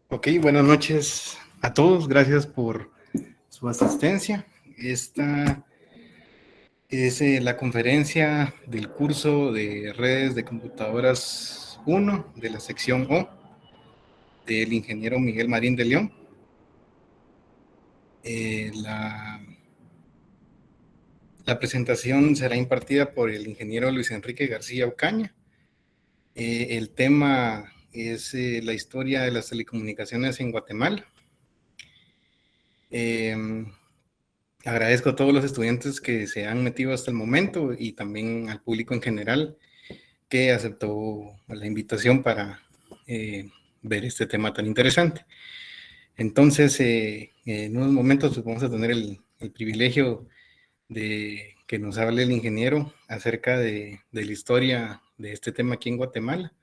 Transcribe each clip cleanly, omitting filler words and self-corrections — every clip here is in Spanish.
Ok, buenas noches a todos. Gracias por su asistencia. Esta es la conferencia del curso de redes de computadoras 1 de la sección O del ingeniero Miguel Marín de León. La presentación será impartida por el ingeniero Luis Enrique García Ocaña. El tema es la historia de las telecomunicaciones en Guatemala. Agradezco a todos los estudiantes que se han metido hasta el momento y también al público en general que aceptó la invitación para ver este tema tan interesante. Entonces, en unos momentos pues, vamos a tener el privilegio de que nos hable el ingeniero acerca de la historia de este tema aquí en Guatemala.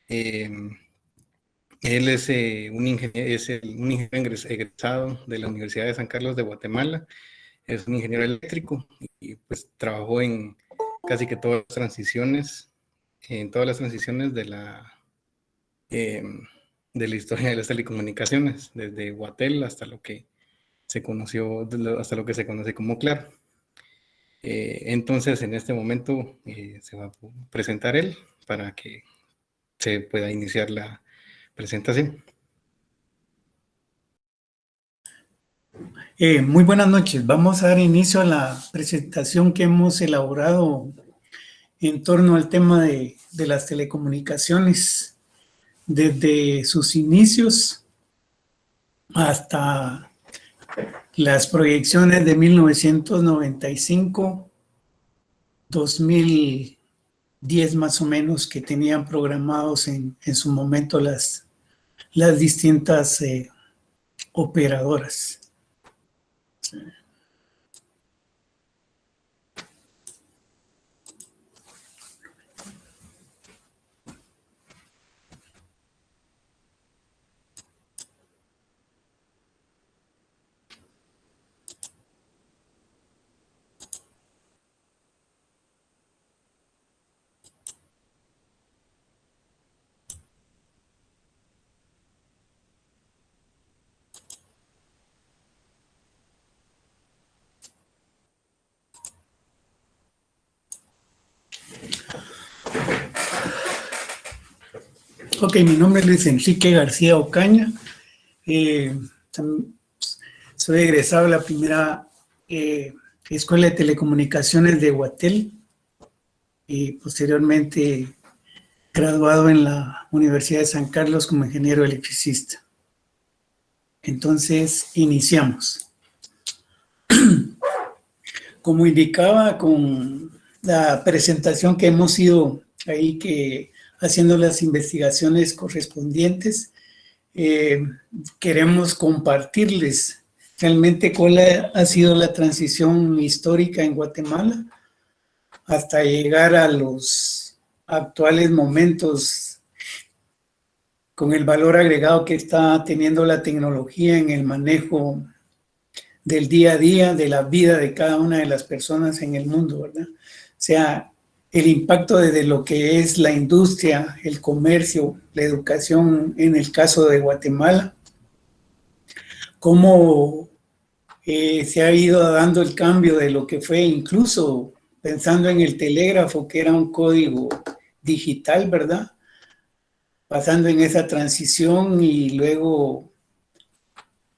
Él es un ingeniero egresado de la Universidad de San Carlos de Guatemala. Es un ingeniero eléctrico y pues trabajó en casi que todas las transiciones, de la historia de las telecomunicaciones, desde Guatel hasta lo que se conoció, hasta lo que se conoce como Claro. Entonces, en este momento se va a presentar él para que se pueda iniciar la presentación. Muy buenas noches. Vamos a dar inicio a la presentación que hemos elaborado en torno al tema de las telecomunicaciones, desde sus inicios hasta las proyecciones de 1995, 2010 más o menos, que tenían programados en su momento las distintas operadoras. Ok, mi nombre es Luis Enrique García Ocaña. Soy egresado de la primera Escuela de Telecomunicaciones de Guatel y posteriormente graduado en la Universidad de San Carlos como ingeniero electricista. Entonces, iniciamos. Como indicaba con la presentación que hemos ido ahí haciendo las investigaciones correspondientes, queremos compartirles realmente cuál ha sido la transición histórica en Guatemala hasta llegar a los actuales momentos con el valor agregado que está teniendo la tecnología en el manejo del día a día, de la vida de cada una de las personas en el mundo, ¿verdad? O sea, el impacto desde lo que es la industria, el comercio, la educación en el caso de Guatemala, cómo se ha ido dando el cambio de lo que fue incluso pensando en el telégrafo, que era un código digital, ¿verdad? Pasando en esa transición y luego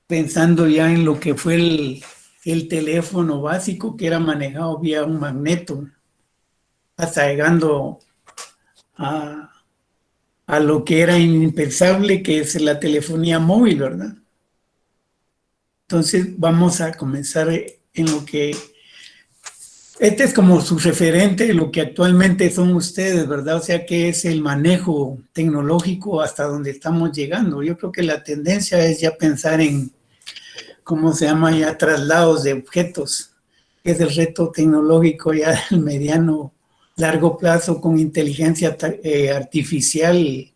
pensando ya en lo que fue el teléfono básico, que era manejado vía un magneto, hasta llegando a lo que era impensable, que es la telefonía móvil, ¿verdad? Entonces vamos a comenzar en lo que... Este es como su referente de lo que actualmente son ustedes, ¿verdad? O sea, que es el manejo tecnológico hasta donde estamos llegando. Yo creo que la tendencia es ya pensar en, ¿cómo se llama? Ya traslados de objetos, que es el reto tecnológico ya del mediano, largo plazo con inteligencia artificial y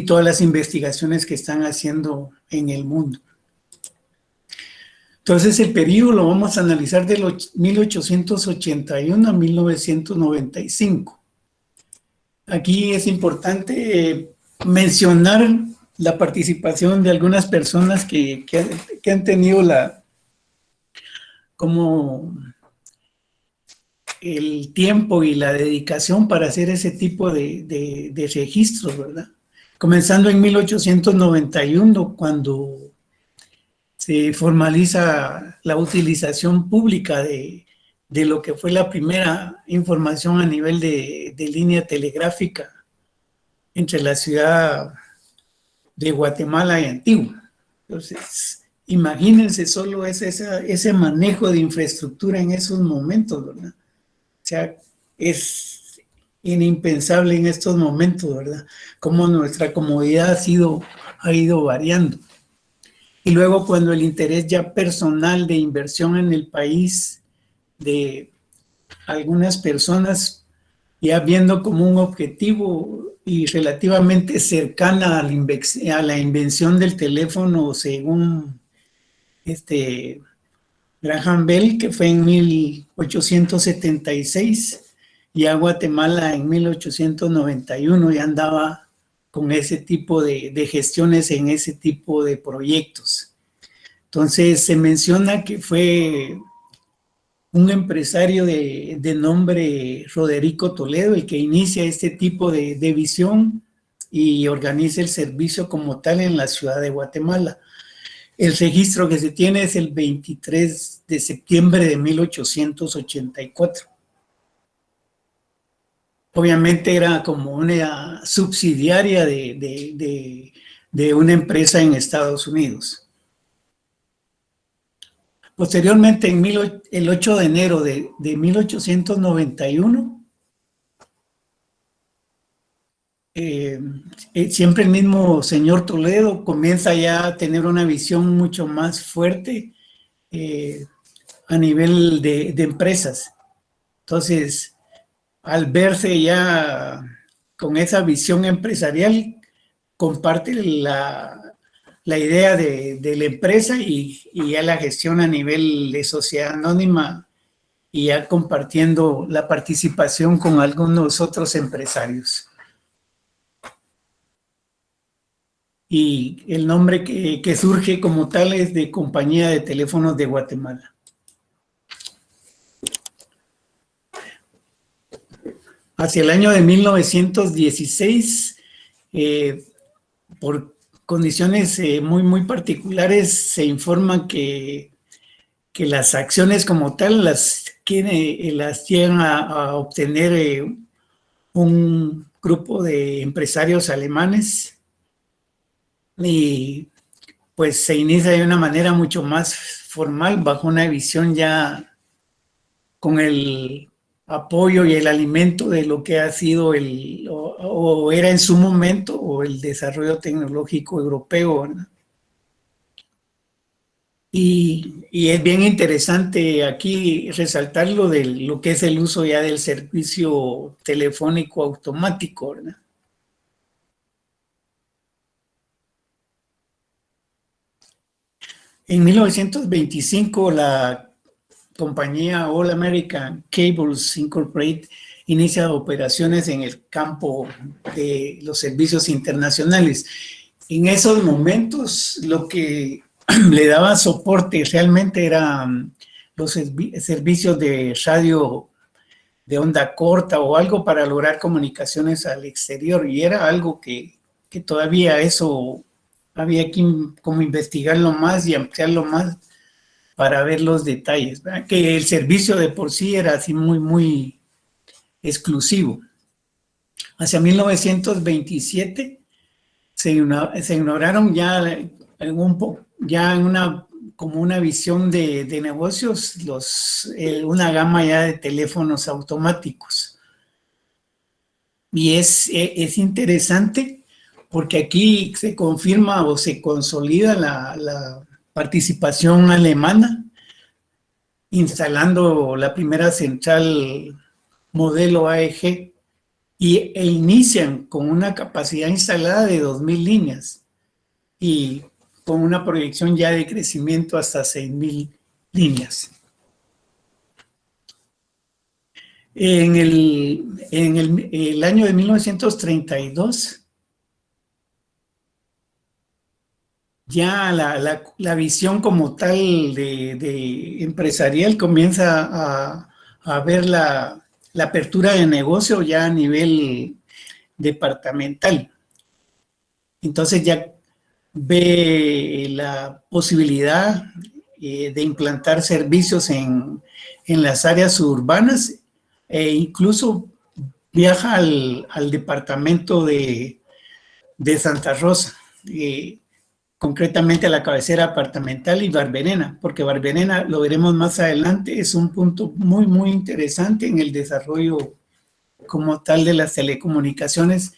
todas las investigaciones que están haciendo en el mundo. Entonces, el periodo lo vamos a analizar de 1881 a 1995. Aquí es importante mencionar la participación de algunas personas que han tenido como el tiempo y la dedicación para hacer ese tipo de registros, ¿verdad? Comenzando en 1891, cuando se formaliza la utilización pública de lo que fue la primera información a nivel de línea telegráfica entre la ciudad de Guatemala y Antigua. Entonces, imagínense solo ese manejo de infraestructura en esos momentos, ¿verdad? O sea, es inimpensable en estos momentos, ¿verdad? Cómo nuestra comodidad ha ido variando. Y luego cuando el interés ya personal de inversión en el país de algunas personas, ya viendo como un objetivo y relativamente cercana a la invención del teléfono, según Graham Bell, que fue en 1876, y a Guatemala en 1891 ya andaba con ese tipo de gestiones en ese tipo de proyectos. Entonces se menciona que fue un empresario de nombre Roderico Toledo el que inicia este tipo de visión y organiza el servicio como tal en la ciudad de Guatemala. El registro que se tiene es el 23 de septiembre de 1884. Obviamente era como una subsidiaria de una empresa en Estados Unidos. Posteriormente, el 8 de enero de 1891, siempre el mismo señor Toledo comienza ya a tener una visión mucho más fuerte a nivel de empresas. Entonces, al verse ya con esa visión empresarial, comparte la idea de la empresa y ya la gestión a nivel de sociedad anónima y ya compartiendo la participación con algunos otros empresarios. Y el nombre que surge como tal es de Compañía de Teléfonos de Guatemala. Hacia el año de 1916, por condiciones muy particulares, se informa que las acciones como tal las llegan a obtener un grupo de empresarios alemanes y pues se inicia de una manera mucho más formal bajo una visión ya con el apoyo y el alimento de lo que ha sido o era en su momento o el desarrollo tecnológico europeo, ¿verdad? Y es bien interesante aquí resaltar lo que es el uso ya del servicio telefónico automático, ¿verdad? En 1925, la compañía All American Cables Incorporated inicia operaciones en el campo de los servicios internacionales. En esos momentos, lo que le daba soporte realmente eran los servicios de radio de onda corta o algo para lograr comunicaciones al exterior, y era algo que todavía eso había que como investigarlo más y ampliarlo más para ver los detalles, ¿verdad? Que el servicio de por sí era así muy exclusivo. Hacia 1927 se ignoraron ya como una visión de negocios una gama ya de teléfonos automáticos. Y es interesante porque aquí se confirma o se consolida la participación alemana, instalando la primera central modelo AEG e inician con una capacidad instalada de 2,000 líneas y con una proyección ya de crecimiento hasta 6,000 líneas. En el año de 1932, ya la visión como tal de empresarial comienza a ver la apertura de negocio ya a nivel departamental. Entonces ya ve la posibilidad de implantar servicios en las áreas suburbanas e incluso viaja al departamento de Santa Rosa, concretamente a la cabecera departamental y Barberena, porque Barberena, lo veremos más adelante, es un punto muy, muy interesante en el desarrollo como tal de las telecomunicaciones,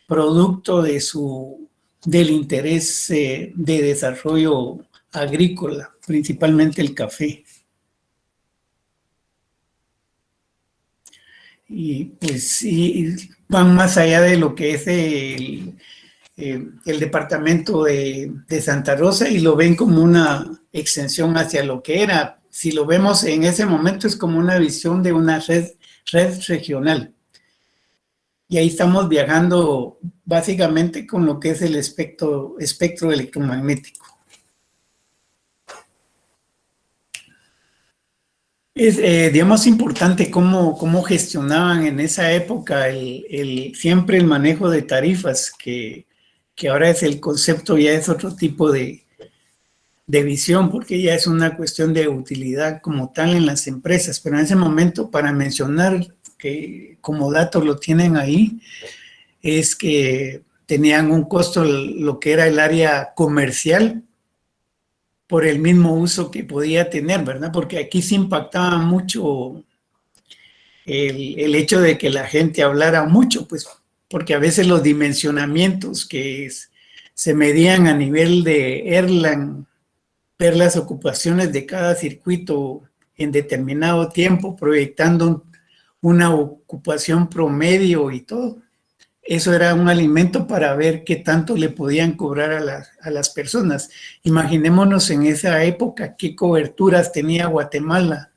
producto del interés de desarrollo agrícola, principalmente el café. Y pues sí, van más allá de lo que es el departamento de Santa Rosa y lo ven como una extensión hacia lo que era. Si lo vemos en ese momento es como una visión de una red regional. Y ahí estamos viajando básicamente con lo que es el espectro electromagnético. Es, digamos, importante cómo gestionaban en esa época siempre el manejo de tarifas, que ahora es el concepto, ya es otro tipo de visión, porque ya es una cuestión de utilidad como tal en las empresas. Pero en ese momento, para mencionar que como datos lo tienen ahí, es que tenían un costo lo que era el área comercial por el mismo uso que podía tener, ¿verdad? Porque aquí se impactaba mucho el hecho de que la gente hablara mucho, pues porque a veces los dimensionamientos que se medían a nivel de Erlang, ver las ocupaciones de cada circuito en determinado tiempo, proyectando una ocupación promedio y todo. Eso era un alimento para ver qué tanto le podían cobrar a las personas. Imaginémonos en esa época qué coberturas tenía Guatemala,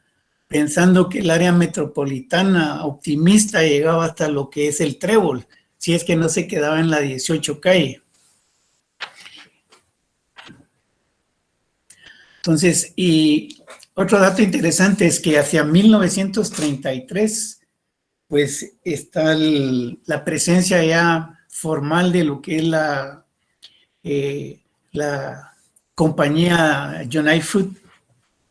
pensando que el área metropolitana optimista llegaba hasta lo que es el Trébol, si es que no se quedaba en la 18 calle. Entonces, y otro dato interesante es que hacia 1933 pues está la presencia ya formal de lo que es la compañía United Fruit,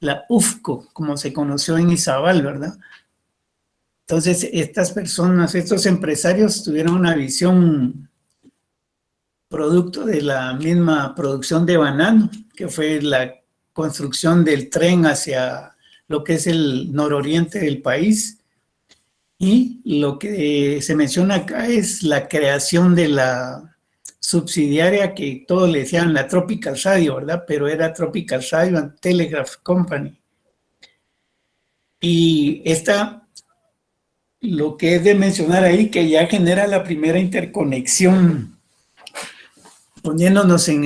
la UFCO, como se conoció en Izabal, ¿verdad? Entonces, estas personas, estos empresarios tuvieron una visión producto de la misma producción de banano, que fue la construcción del tren hacia lo que es el nororiente del país. Y lo que se menciona acá es la creación de la subsidiaria que todos le decían la Tropical Radio, ¿verdad? Pero era Tropical Radio and Telegraph Company. Y lo que es de mencionar ahí, que ya genera la primera interconexión, poniéndonos en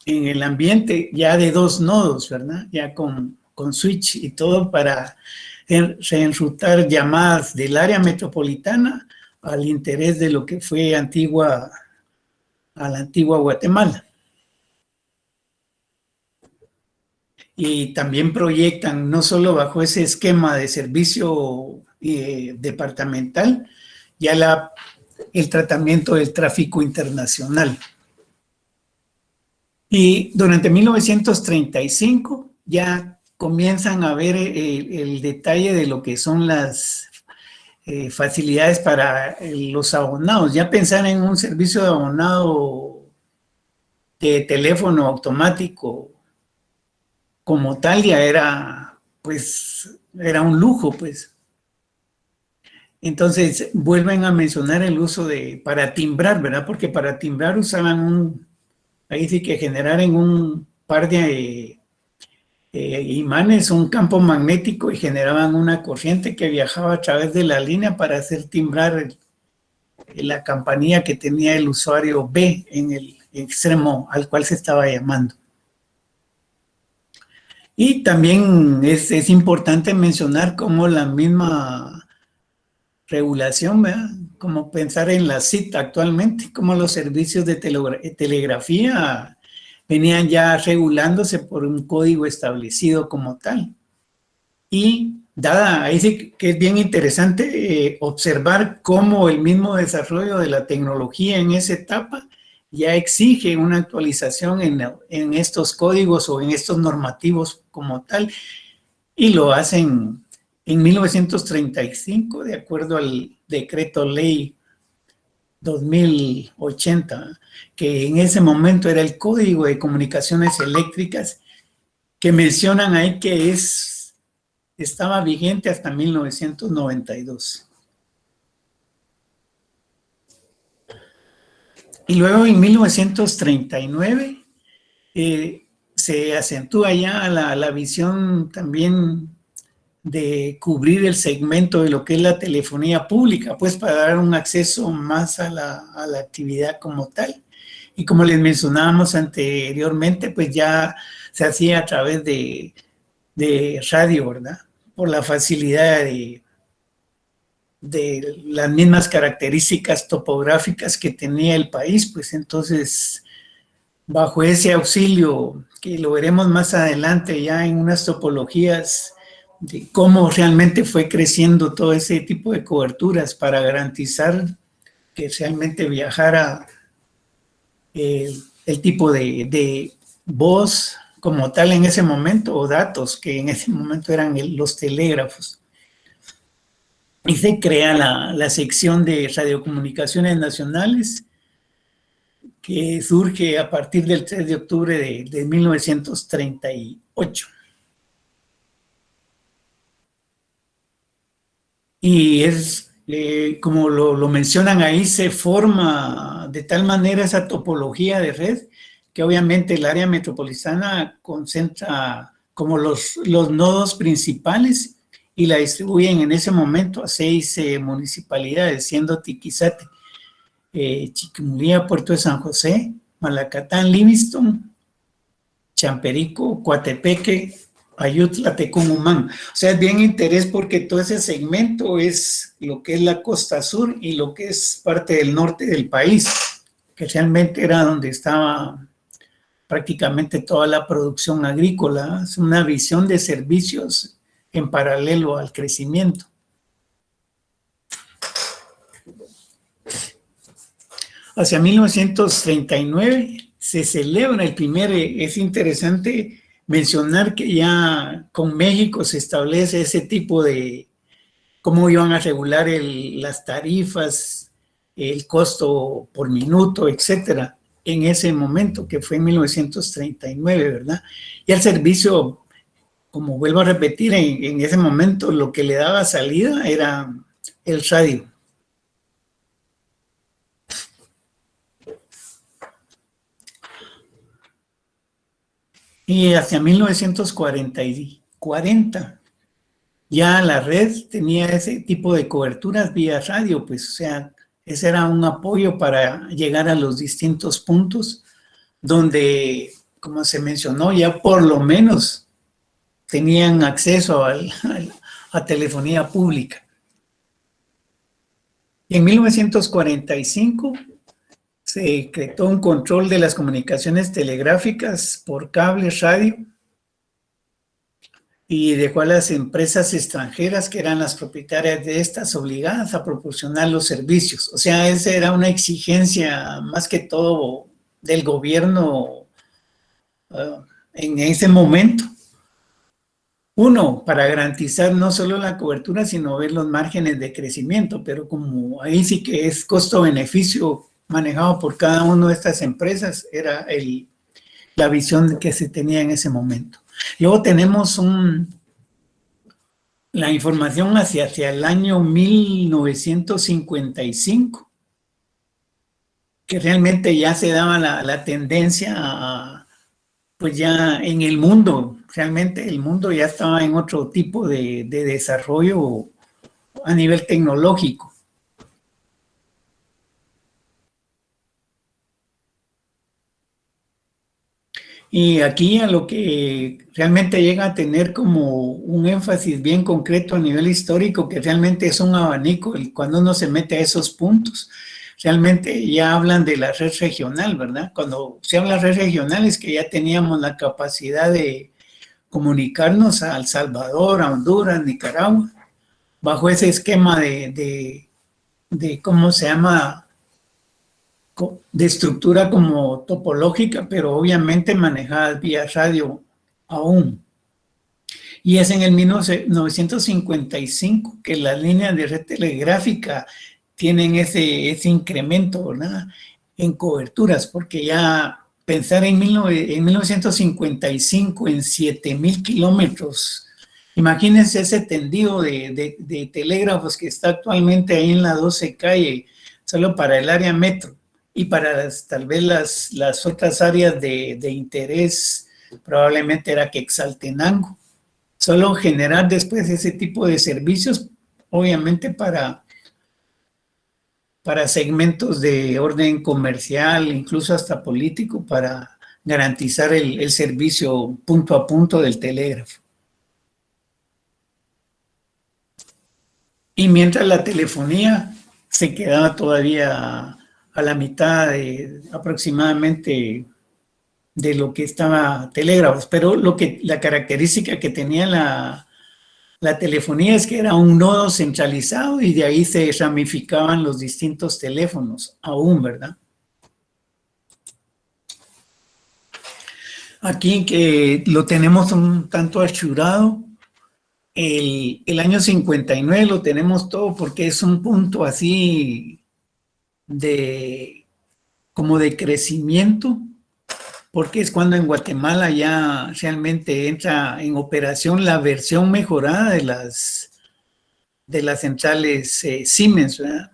el ambiente ya de 2 nodos, ¿verdad? Ya con switch y todo para reenrutar llamadas del área metropolitana al interés de lo que fue a la antigua Guatemala. Y también proyectan, no solo bajo ese esquema de servicio departamental, ya el tratamiento del tráfico internacional. Y durante 1935 ya comienzan a ver el detalle de lo que son las facilidades para los abonados. Ya pensar en un servicio de abonado de teléfono automático como tal ya era un lujo, pues. Entonces vuelven a mencionar el uso para timbrar, ¿verdad? Porque para timbrar usaban ahí sí que generar en un par de imanes un campo magnético y generaban una corriente que viajaba a través de la línea para hacer timbrar la campanilla que tenía el usuario B en el extremo al cual se estaba llamando. Y también es importante mencionar cómo la misma regulación, ¿verdad? Como pensar en la CIT actualmente, como los servicios de telegrafía venían ya regulándose por un código establecido como tal. Y ahí sí que es bien interesante observar cómo el mismo desarrollo de la tecnología en esa etapa ya exige una actualización en estos códigos o en estos normativos como tal, y lo hacen en 1935, de acuerdo al decreto ley 2080, que en ese momento era el Código de Comunicaciones Eléctricas, que mencionan ahí que estaba vigente hasta 1992. Y luego en 1939 se acentúa ya la visión también de cubrir el segmento de lo que es la telefonía pública, pues para dar un acceso más a la actividad como tal. Y como les mencionábamos anteriormente, pues ya se hacía a través de radio, ¿verdad? Por la facilidad de las mismas características topográficas que tenía el país, pues entonces, bajo ese auxilio, que lo veremos más adelante ya en unas topologías de cómo realmente fue creciendo todo ese tipo de coberturas para garantizar que realmente viajara el tipo de voz como tal en ese momento, o datos que en ese momento eran los telégrafos. Y se crea la sección de radiocomunicaciones nacionales, que surge a partir del 3 de octubre de 1938. Y es, como lo mencionan ahí, se forma de tal manera esa topología de red que obviamente el área metropolitana concentra como los nodos principales y la distribuyen en ese momento a 6 municipalidades, siendo Tiquizate, Chiquimulía, Puerto de San José, Malacatán, Livingston, Champerico, Coatepeque, Ayutla, Tecumumán. O sea, es bien interés porque todo ese segmento es lo que es la costa sur y lo que es parte del norte del país, que realmente era donde estaba prácticamente toda la producción agrícola. Es una visión de servicios en paralelo al crecimiento. Hacia 1939 se celebra el primer, es interesante mencionar que ya con México se establece ese tipo de cómo iban a regular las tarifas, el costo por minuto, etcétera, en ese momento, que fue en 1939, ¿verdad? Y el servicio, como vuelvo a repetir, en ese momento lo que le daba salida era el radio. Y hacia 1940 ya la red tenía ese tipo de coberturas vía radio, pues, o sea, ese era un apoyo para llegar a los distintos puntos donde, como se mencionó, ya por lo menos tenían acceso a telefonía pública. Y en 1945 se creó un control de las comunicaciones telegráficas por cable, radio, y dejó a las empresas extranjeras, que eran las propietarias de estas, obligadas a proporcionar los servicios. O sea, esa era una exigencia más que todo del gobierno en ese momento. Uno, para garantizar no solo la cobertura, sino ver los márgenes de crecimiento, pero como ahí sí que es costo-beneficio manejado por cada una de estas empresas, era la visión que se tenía en ese momento. Luego tenemos la información hacia el año 1955, que realmente ya se daba la tendencia pues ya en el mundo, realmente el mundo ya estaba en otro tipo de desarrollo a nivel tecnológico. Y aquí a lo que realmente llega a tener como un énfasis bien concreto a nivel histórico, que realmente es un abanico cuando uno se mete a esos puntos, realmente ya hablan de la red regional, ¿verdad? Cuando se habla de red regional es que ya teníamos la capacidad de comunicarnos a El Salvador, a Honduras, Nicaragua, bajo ese esquema de ¿cómo se llama? De estructura como topológica, pero obviamente manejada vía radio aún. Y es en el 1955 que las líneas de red telegráfica tienen ese incremento, ¿verdad? En coberturas, porque ya pensar en 1955 en 7,000 kilómetros, imagínense ese tendido de telégrafos que está actualmente ahí en la 12 calle, solo para el área metro y para tal vez las otras áreas de interés, probablemente era Quetzaltenango. Solo generar después ese tipo de servicios, obviamente para segmentos de orden comercial, incluso hasta político, para garantizar el servicio punto a punto del telégrafo. Y mientras la telefonía se quedaba todavía a la mitad aproximadamente de lo que estaba telégrafos, pero la característica que tenía la telefonía es que era un nodo centralizado y de ahí se ramificaban los distintos teléfonos, aún, ¿verdad? Aquí que lo tenemos un tanto achurado, el año 59 lo tenemos todo porque es un punto así como de crecimiento, porque es cuando en Guatemala ya realmente entra en operación la versión mejorada de las centrales Siemens, ¿verdad?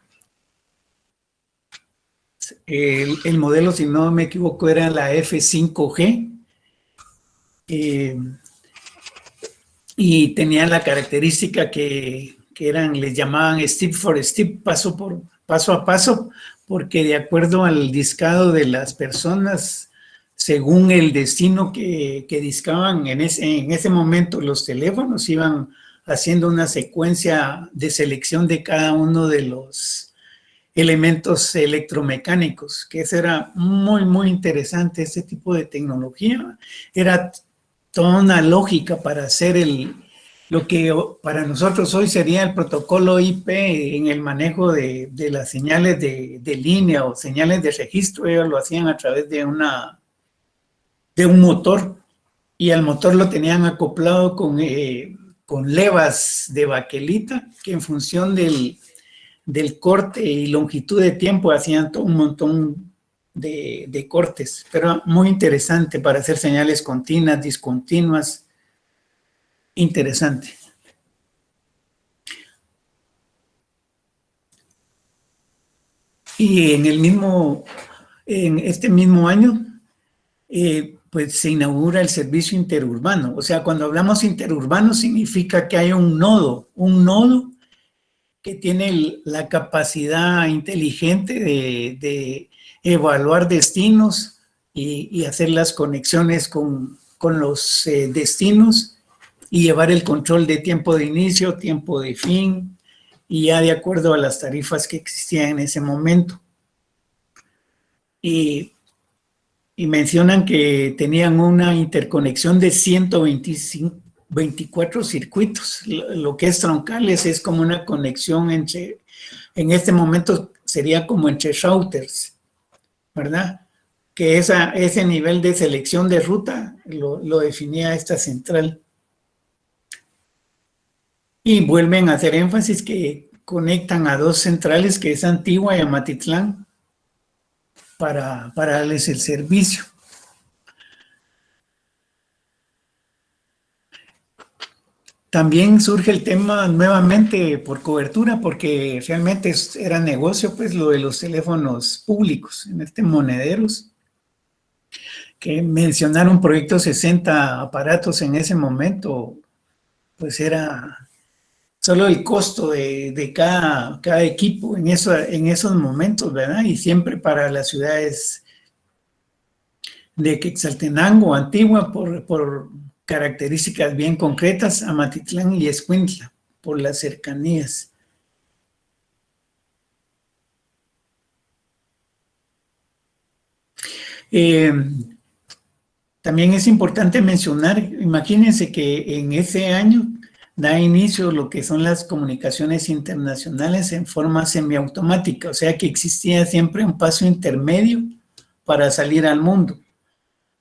El modelo, si no me equivoco, era la F5G, y tenía la característica que les llamaban step for step, paso a paso, porque de acuerdo al discado de las personas, según el destino que discaban en ese momento los teléfonos, iban haciendo una secuencia de selección de cada uno de los elementos electromecánicos, que eso era muy, muy interesante, ese tipo de tecnología. Era toda una lógica para hacer lo que para nosotros hoy sería el protocolo IP en el manejo de las señales de línea o señales de registro. Ellos lo hacían a través de un motor, y al motor lo tenían acoplado con levas de baquelita que en función del corte y longitud de tiempo hacían todo un montón de cortes, pero muy interesante para hacer señales continuas, discontinuas, interesante. Y en este mismo año, pues se inaugura el servicio interurbano. O sea, cuando hablamos interurbano significa que hay un nodo que tiene la capacidad inteligente de evaluar destinos y hacer las conexiones con los destinos y llevar el control de tiempo de inicio, tiempo de fin, y ya de acuerdo a las tarifas que existían en ese momento. Y mencionan que tenían una interconexión de 124 circuitos. Lo que es troncales es como una conexión en este momento sería como entre routers, ¿verdad? Que ese nivel de selección de ruta lo definía esta central. Y vuelven a hacer énfasis que conectan a dos centrales, que es Antigua y Amatitlán, para darles el servicio. También surge el tema nuevamente por cobertura, porque realmente era negocio, pues, lo de los teléfonos públicos, monederos, que mencionaron proyecto 60 aparatos en ese momento, pues era solo el costo de cada equipo en esos momentos, ¿verdad? Y siempre para las ciudades de Quetzaltenango, Antigua, por características bien concretas, Amatitlán y Escuintla, por las cercanías. También es importante mencionar, imagínense que en ese año da inicio lo que son las comunicaciones internacionales en forma semiautomática, o sea que existía siempre un paso intermedio para salir al mundo.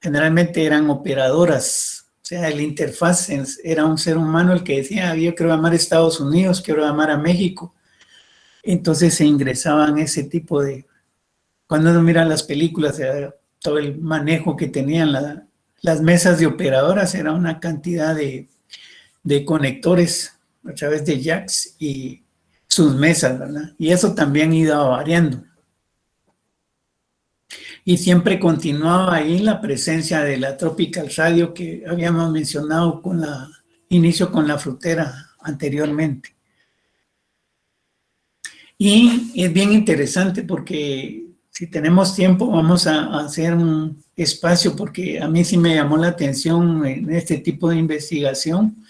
Generalmente eran operadoras, o sea, el interfaz era un ser humano el que decía, yo quiero llamar a Estados Unidos, quiero llamar a México. Entonces se ingresaban ese tipo de... Cuando uno mira las películas, todo el manejo que tenían las mesas de operadoras, era una cantidad de conectores a través de jacks y sus mesas, ¿verdad? Y eso también iba variando. Y siempre continuaba ahí la presencia de la Tropical Radio que habíamos mencionado con inicio con la frutera anteriormente. Y es bien interesante porque si tenemos tiempo vamos a hacer un espacio porque a mí sí me llamó la atención en este tipo de investigación,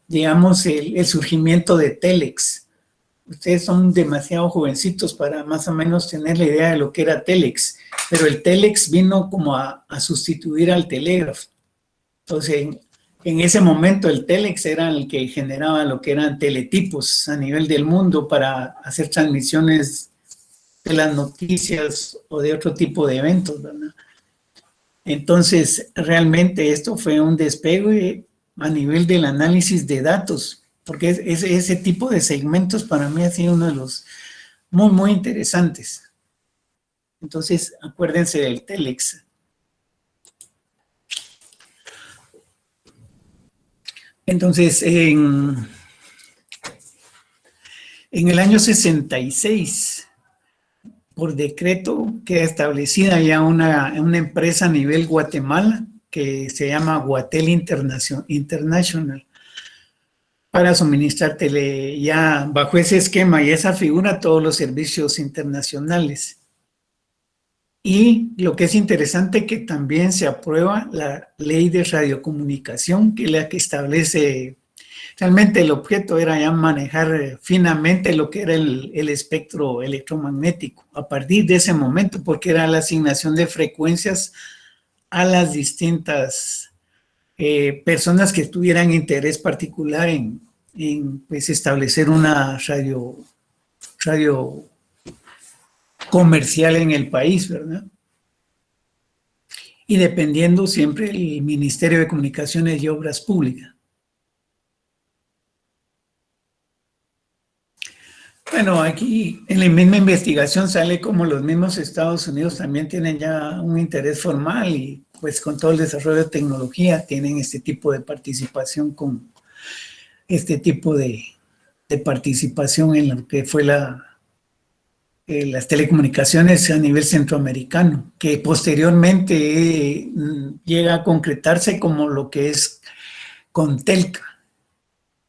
digamos, el surgimiento de Telex. Ustedes son demasiado jovencitos para más o menos tener la idea de lo que era Telex, pero el Telex vino como a sustituir al telégrafo. Entonces, en ese momento el Telex era el que generaba lo que eran teletipos a nivel del mundo para hacer transmisiones de las noticias o de otro tipo de eventos, ¿verdad? Entonces, realmente esto fue un despegue a nivel del análisis de datos, porque ese tipo de segmentos para mí ha sido uno de los muy, muy interesantes. Entonces, acuérdense del Telex. Entonces, en el año 66, por decreto, queda establecida ya una empresa a nivel Guatemala que se llama Guatel International para suministrar ya bajo ese esquema y esa figura todos los servicios internacionales. Y lo que es interesante que también se aprueba la ley de radiocomunicación, que es la que establece, realmente el objeto era ya manejar finamente lo que era el espectro electromagnético a partir de ese momento, porque era la asignación de frecuencias a las distintas personas que tuvieran interés particular en pues, establecer una radio comercial en el país, ¿verdad? Y dependiendo siempre del Ministerio de Comunicaciones y Obras Públicas. Bueno, aquí en la misma investigación sale como los mismos Estados Unidos también tienen ya un interés formal y pues con todo el desarrollo de tecnología tienen este tipo de participación con este tipo de participación en lo que fue las telecomunicaciones a nivel centroamericano, que posteriormente llega a concretarse como lo que es Contelca,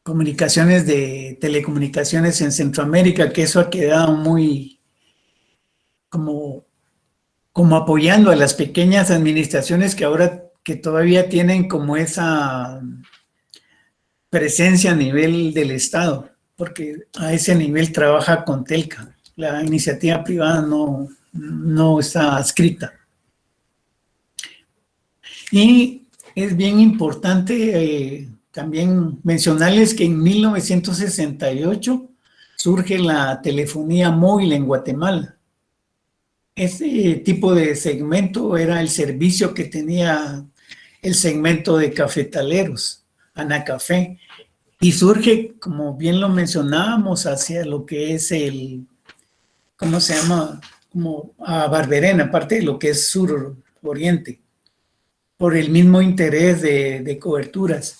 comunicaciones de telecomunicaciones en Centroamérica, que eso ha quedado muy como apoyando a las pequeñas administraciones que ahora que todavía tienen como esa presencia a nivel del Estado, porque a ese nivel trabaja Contelca. La iniciativa privada no está adscrita. Y es bien importante también mencionarles que en 1968 surge la telefonía móvil en Guatemala. Este tipo de segmento era el servicio que tenía el segmento de cafetaleros, Anacafé, y surge, como bien lo mencionábamos, hacia lo que es ¿cómo se llama? Como a Barberena, aparte de lo que es sur-oriente, por el mismo interés de coberturas.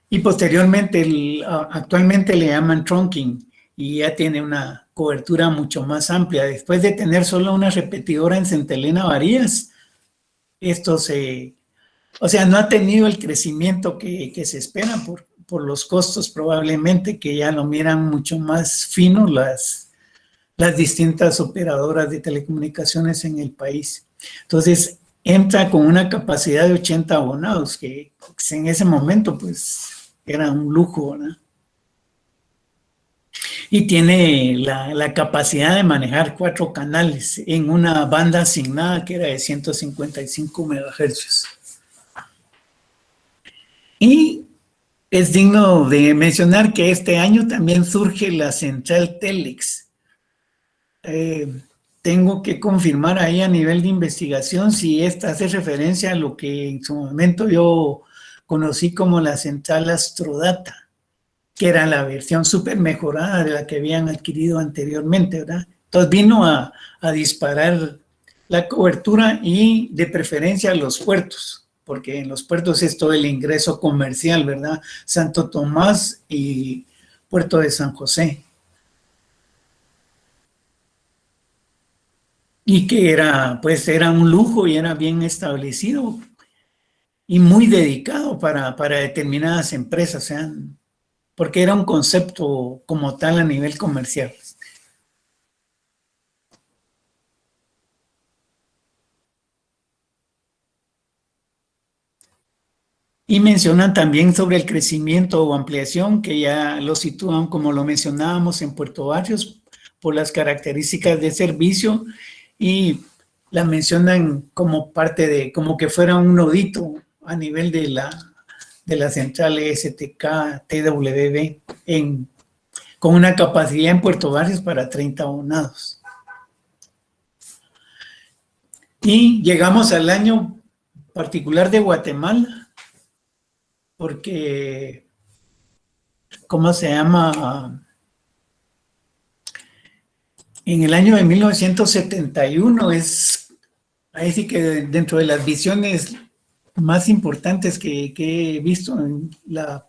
Y posteriormente, actualmente le llaman trunking y ya tiene una cobertura mucho más amplia. Después de tener solo una repetidora en Santa Elena Varías, esto o sea, no ha tenido el crecimiento que se espera por los costos probablemente, que ya lo miran mucho más fino las distintas operadoras de telecomunicaciones en el país. Entonces, entra con una capacidad de 80 abonados, que en ese momento, pues, era un lujo, ¿verdad? y tiene la capacidad de manejar 4 canales en una banda asignada que era de 155 MHz. Y es digno de mencionar que este año también surge la central Telex. Tengo que confirmar ahí a nivel de investigación si esta hace referencia a lo que en su momento yo conocí como la central Astrodata, que era la versión súper mejorada de la que habían adquirido anteriormente, ¿verdad? Entonces vino a disparar la cobertura y de preferencia los puertos, porque en los puertos es todo el ingreso comercial, ¿verdad? Santo Tomás y Puerto de San José. Y que era, pues era un lujo y era bien establecido y muy dedicado para determinadas empresas, sean porque era un concepto como tal a nivel comercial. Y mencionan también sobre el crecimiento o ampliación, que ya lo sitúan, como lo mencionábamos, en Puerto Barrios, por las características de servicio, y la mencionan como parte de, como que fuera un nodito a nivel de la central STK TWB con una capacidad en Puerto Barrios para 30 abonados. Y llegamos al año particular de Guatemala, porque, ¿cómo se llama? En el año de 1971 ahí sí que dentro de las visiones más importantes que he visto en la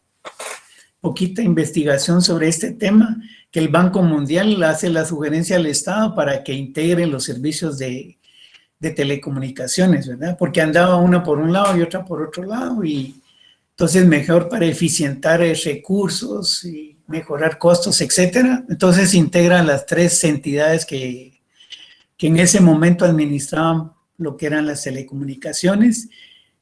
poquita investigación sobre este tema, que el Banco Mundial hace la sugerencia al Estado para que integre los servicios de telecomunicaciones, ¿verdad? Porque andaba una por un lado y otra por otro lado, y entonces mejor para eficientar recursos y mejorar costos, etcétera. Entonces integra las 3 entidades que en ese momento administraban lo que eran las telecomunicaciones,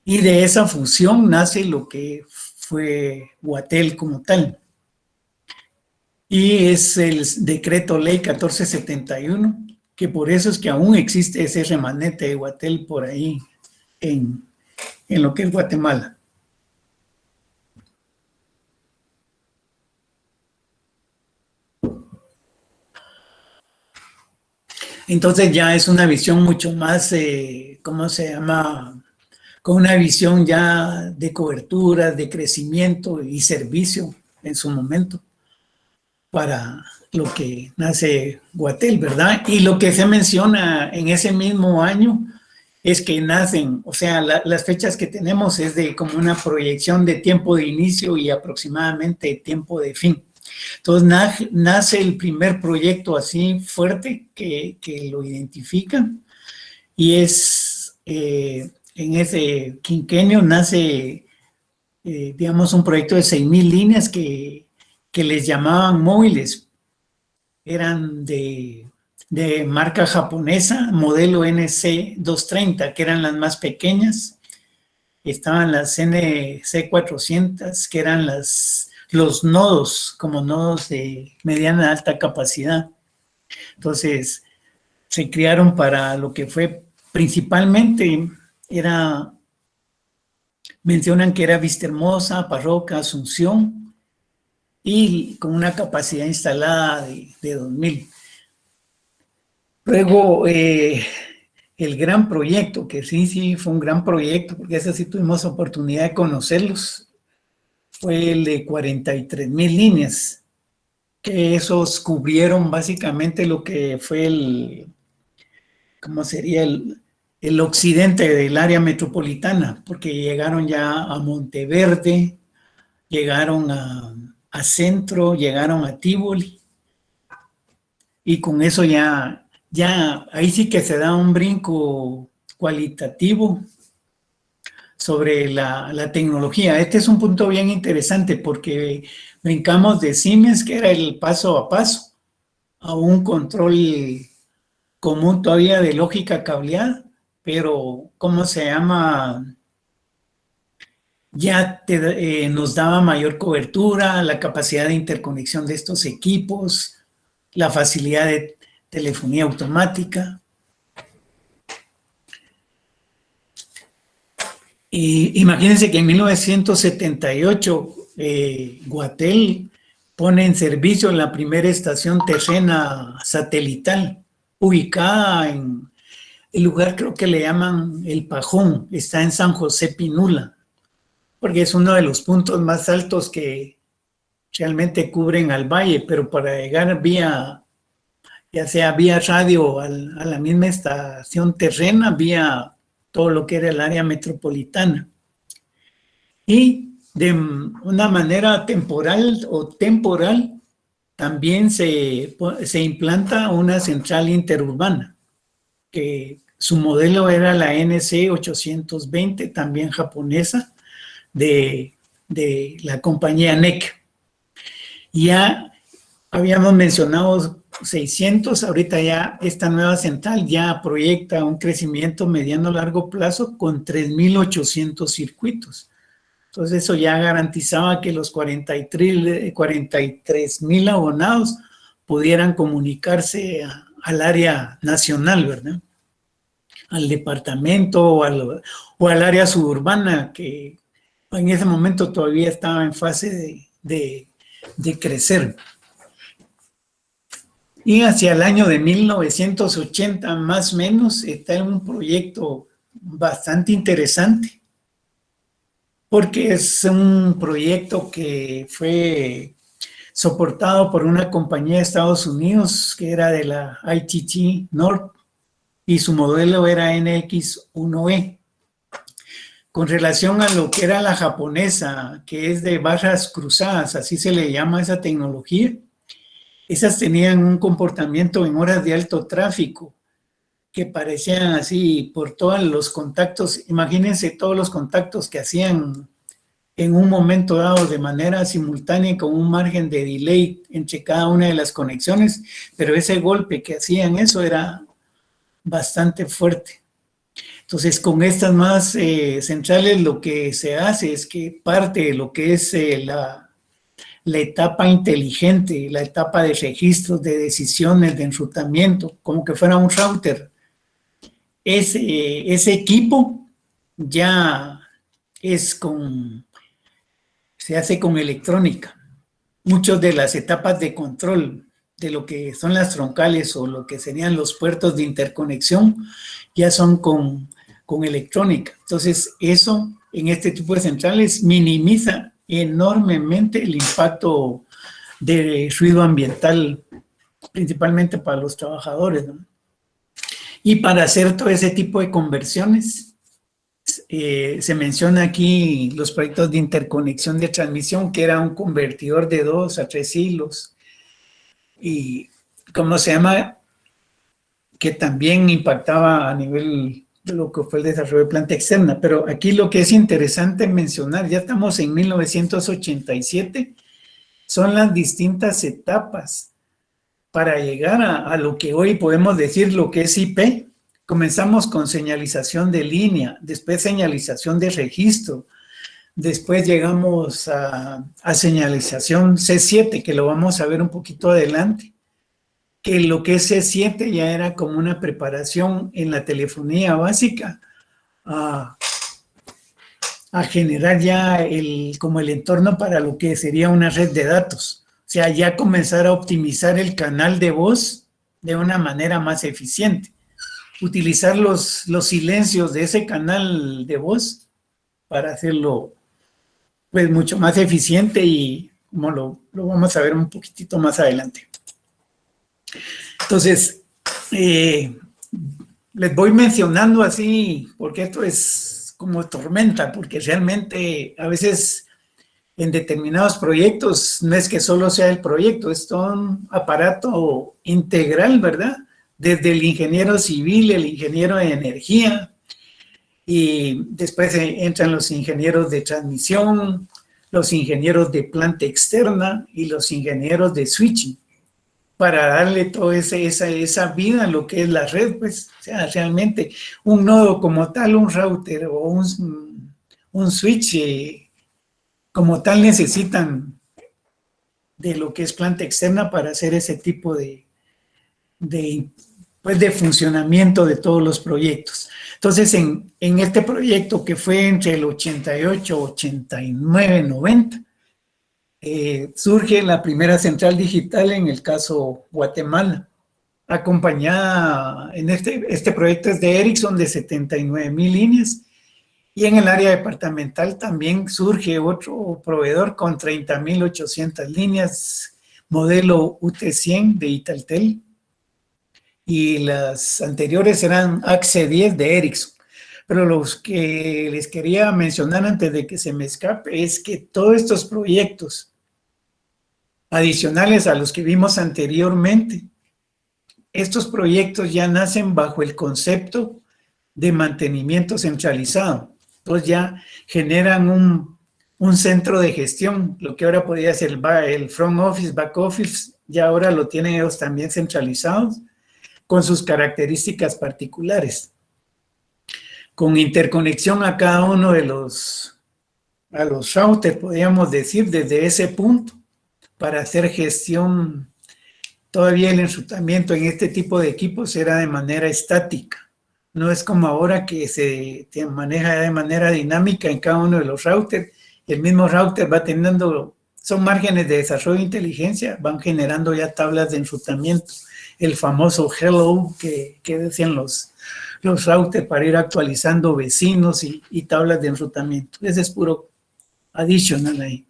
y de esa fusión nace lo que fue Guatel como tal. Y es el decreto ley 1471, que por eso es que aún existe ese remanente de Guatel por ahí en lo que es Guatemala. Entonces ya es una visión mucho más, ¿cómo se llama? Con una visión ya de cobertura, de crecimiento y servicio en su momento para lo que nace Guatel, ¿verdad? Y lo que se menciona en ese mismo año es que nacen, o sea, las fechas que tenemos es de como una proyección de tiempo de inicio y aproximadamente tiempo de fin. Entonces nace el primer proyecto así fuerte que lo identifican, y es en ese quinquenio nace, digamos, un proyecto de 6,000 líneas que les llamaban móviles. Eran de marca japonesa, modelo NC230, que eran las más pequeñas. Estaban las NC400, que eran los nodos, como nodos de mediana a alta capacidad. Entonces, se crearon para lo que fue principalmente, mencionan que era Vistahermosa, Parroca, Asunción, y con una capacidad instalada de 2,000. Luego, el gran proyecto, que sí fue un gran proyecto, porque ese sí tuvimos oportunidad de conocerlos, fue el de 43,000 líneas, que esos cubrieron básicamente lo que fue ¿cómo sería? El occidente del área metropolitana, porque llegaron ya a Monteverde, llegaron a Centro, llegaron a Tívoli, y con eso ya ahí sí que se da un brinco cualitativo sobre la tecnología. Este es un punto bien interesante porque brincamos de Siemens, que era el paso a paso, a un control común todavía de lógica cableada, pero ¿cómo se llama? Ya nos daba mayor cobertura, la capacidad de interconexión de estos equipos, la facilidad de telefonía automática. Y imagínense que en 1978 Guatel pone en servicio la primera estación terrena satelital, ubicada en el lugar, creo que le llaman El Pajón, está en San José Pinula, porque es uno de los puntos más altos que realmente cubren al valle, pero para llegar vía, ya sea vía radio a la misma estación terrena, vía todo lo que era el área metropolitana. Y de una manera temporal también se implanta una central interurbana, que su modelo era la NC 820, también japonesa, de la compañía NEC. Ya habíamos mencionado 600, ahorita ya esta nueva central ya proyecta un crecimiento mediano-largo plazo con 3.800 circuitos. Entonces eso ya garantizaba que los 43.000 abonados pudieran comunicarse al área nacional, ¿verdad? Al departamento o al área suburbana, que en ese momento todavía estaba en fase de crecer. Y hacia el año de 1980, más o menos, está en un proyecto bastante interesante, porque es un proyecto que fue soportado por una compañía de Estados Unidos, que era de la ITT North, y su modelo era NX1E. Con relación a lo que era la japonesa, que es de barras cruzadas, así se le llama esa tecnología, esas tenían un comportamiento en horas de alto tráfico que parecían así por todos los contactos. Imagínense todos los contactos que hacían en un momento dado de manera simultánea con un margen de delay entre cada una de las conexiones, pero ese golpe que hacían eso era bastante fuerte. Entonces, con estas más centrales lo que se hace es que parte de lo que es la etapa inteligente, la etapa de registros, de decisiones, de enrutamiento, como que fuera un router. Ese equipo ya se hace con electrónica. Muchas de las etapas de control de lo que son las troncales o lo que serían los puertos de interconexión ya son con electrónica. Entonces, eso en este tipo de centrales minimiza enormemente el impacto de ruido ambiental, principalmente para los trabajadores, ¿no? Y para hacer todo ese tipo de conversiones, se menciona aquí los proyectos de interconexión de transmisión, que era un convertidor de 2 a 3 hilos, y ¿cómo se llama? Que también impactaba a nivel de lo que fue el desarrollo de planta externa. Pero aquí lo que es interesante mencionar, ya estamos en 1987, son las distintas etapas para llegar a lo que hoy podemos decir lo que es IP. Comenzamos con señalización de línea, después señalización de registro, después llegamos a señalización C7, que lo vamos a ver un poquito adelante, que lo que es C7 ya era como una preparación en la telefonía básica a generar ya como el entorno para lo que sería una red de datos. O sea, ya comenzar a optimizar el canal de voz de una manera más eficiente. Utilizar los silencios de ese canal de voz para hacerlo pues mucho más eficiente, y como lo vamos a ver un poquitito más adelante. Entonces, les voy mencionando así, porque esto es como tormenta, porque realmente a veces en determinados proyectos no es que solo sea el proyecto, es todo un aparato integral, ¿verdad? Desde el ingeniero civil, el ingeniero de energía, y después entran los ingenieros de transmisión, los ingenieros de planta externa y los ingenieros de switching, para darle toda esa vida a lo que es la red, pues, o sea, realmente un nodo como tal, un router o un switch como tal necesitan lo que es planta externa para hacer ese tipo pues de funcionamiento de todos los proyectos. Entonces, en este proyecto que fue entre el 88, 89, 90, surge la primera central digital en el caso Guatemala, acompañada en este proyecto es de Ericsson de 79,000 líneas, y en el área departamental también surge otro proveedor con 30,800 líneas, modelo UT100 de Italtel, y las anteriores eran AXE10 de Ericsson. Pero los que les quería mencionar antes de que se me escape es que todos estos proyectos adicionales a los que vimos anteriormente, estos proyectos ya nacen bajo el concepto de mantenimiento centralizado. Entonces ya generan un centro de gestión, lo que ahora podría ser el front office, back office, ya ahora lo tienen ellos también centralizados, con sus características particulares, con interconexión a cada uno de los routers, podríamos decir, desde ese punto, para hacer gestión. Todavía el enrutamiento en este tipo de equipos era de manera estática, no es como ahora que se maneja de manera dinámica en cada uno de los routers. El mismo router va teniendo, son márgenes de desarrollo de inteligencia, van generando ya tablas de enrutamiento. El famoso hello que decían los routers para ir actualizando vecinos y tablas de enrutamiento. Ese es puro adicional ahí.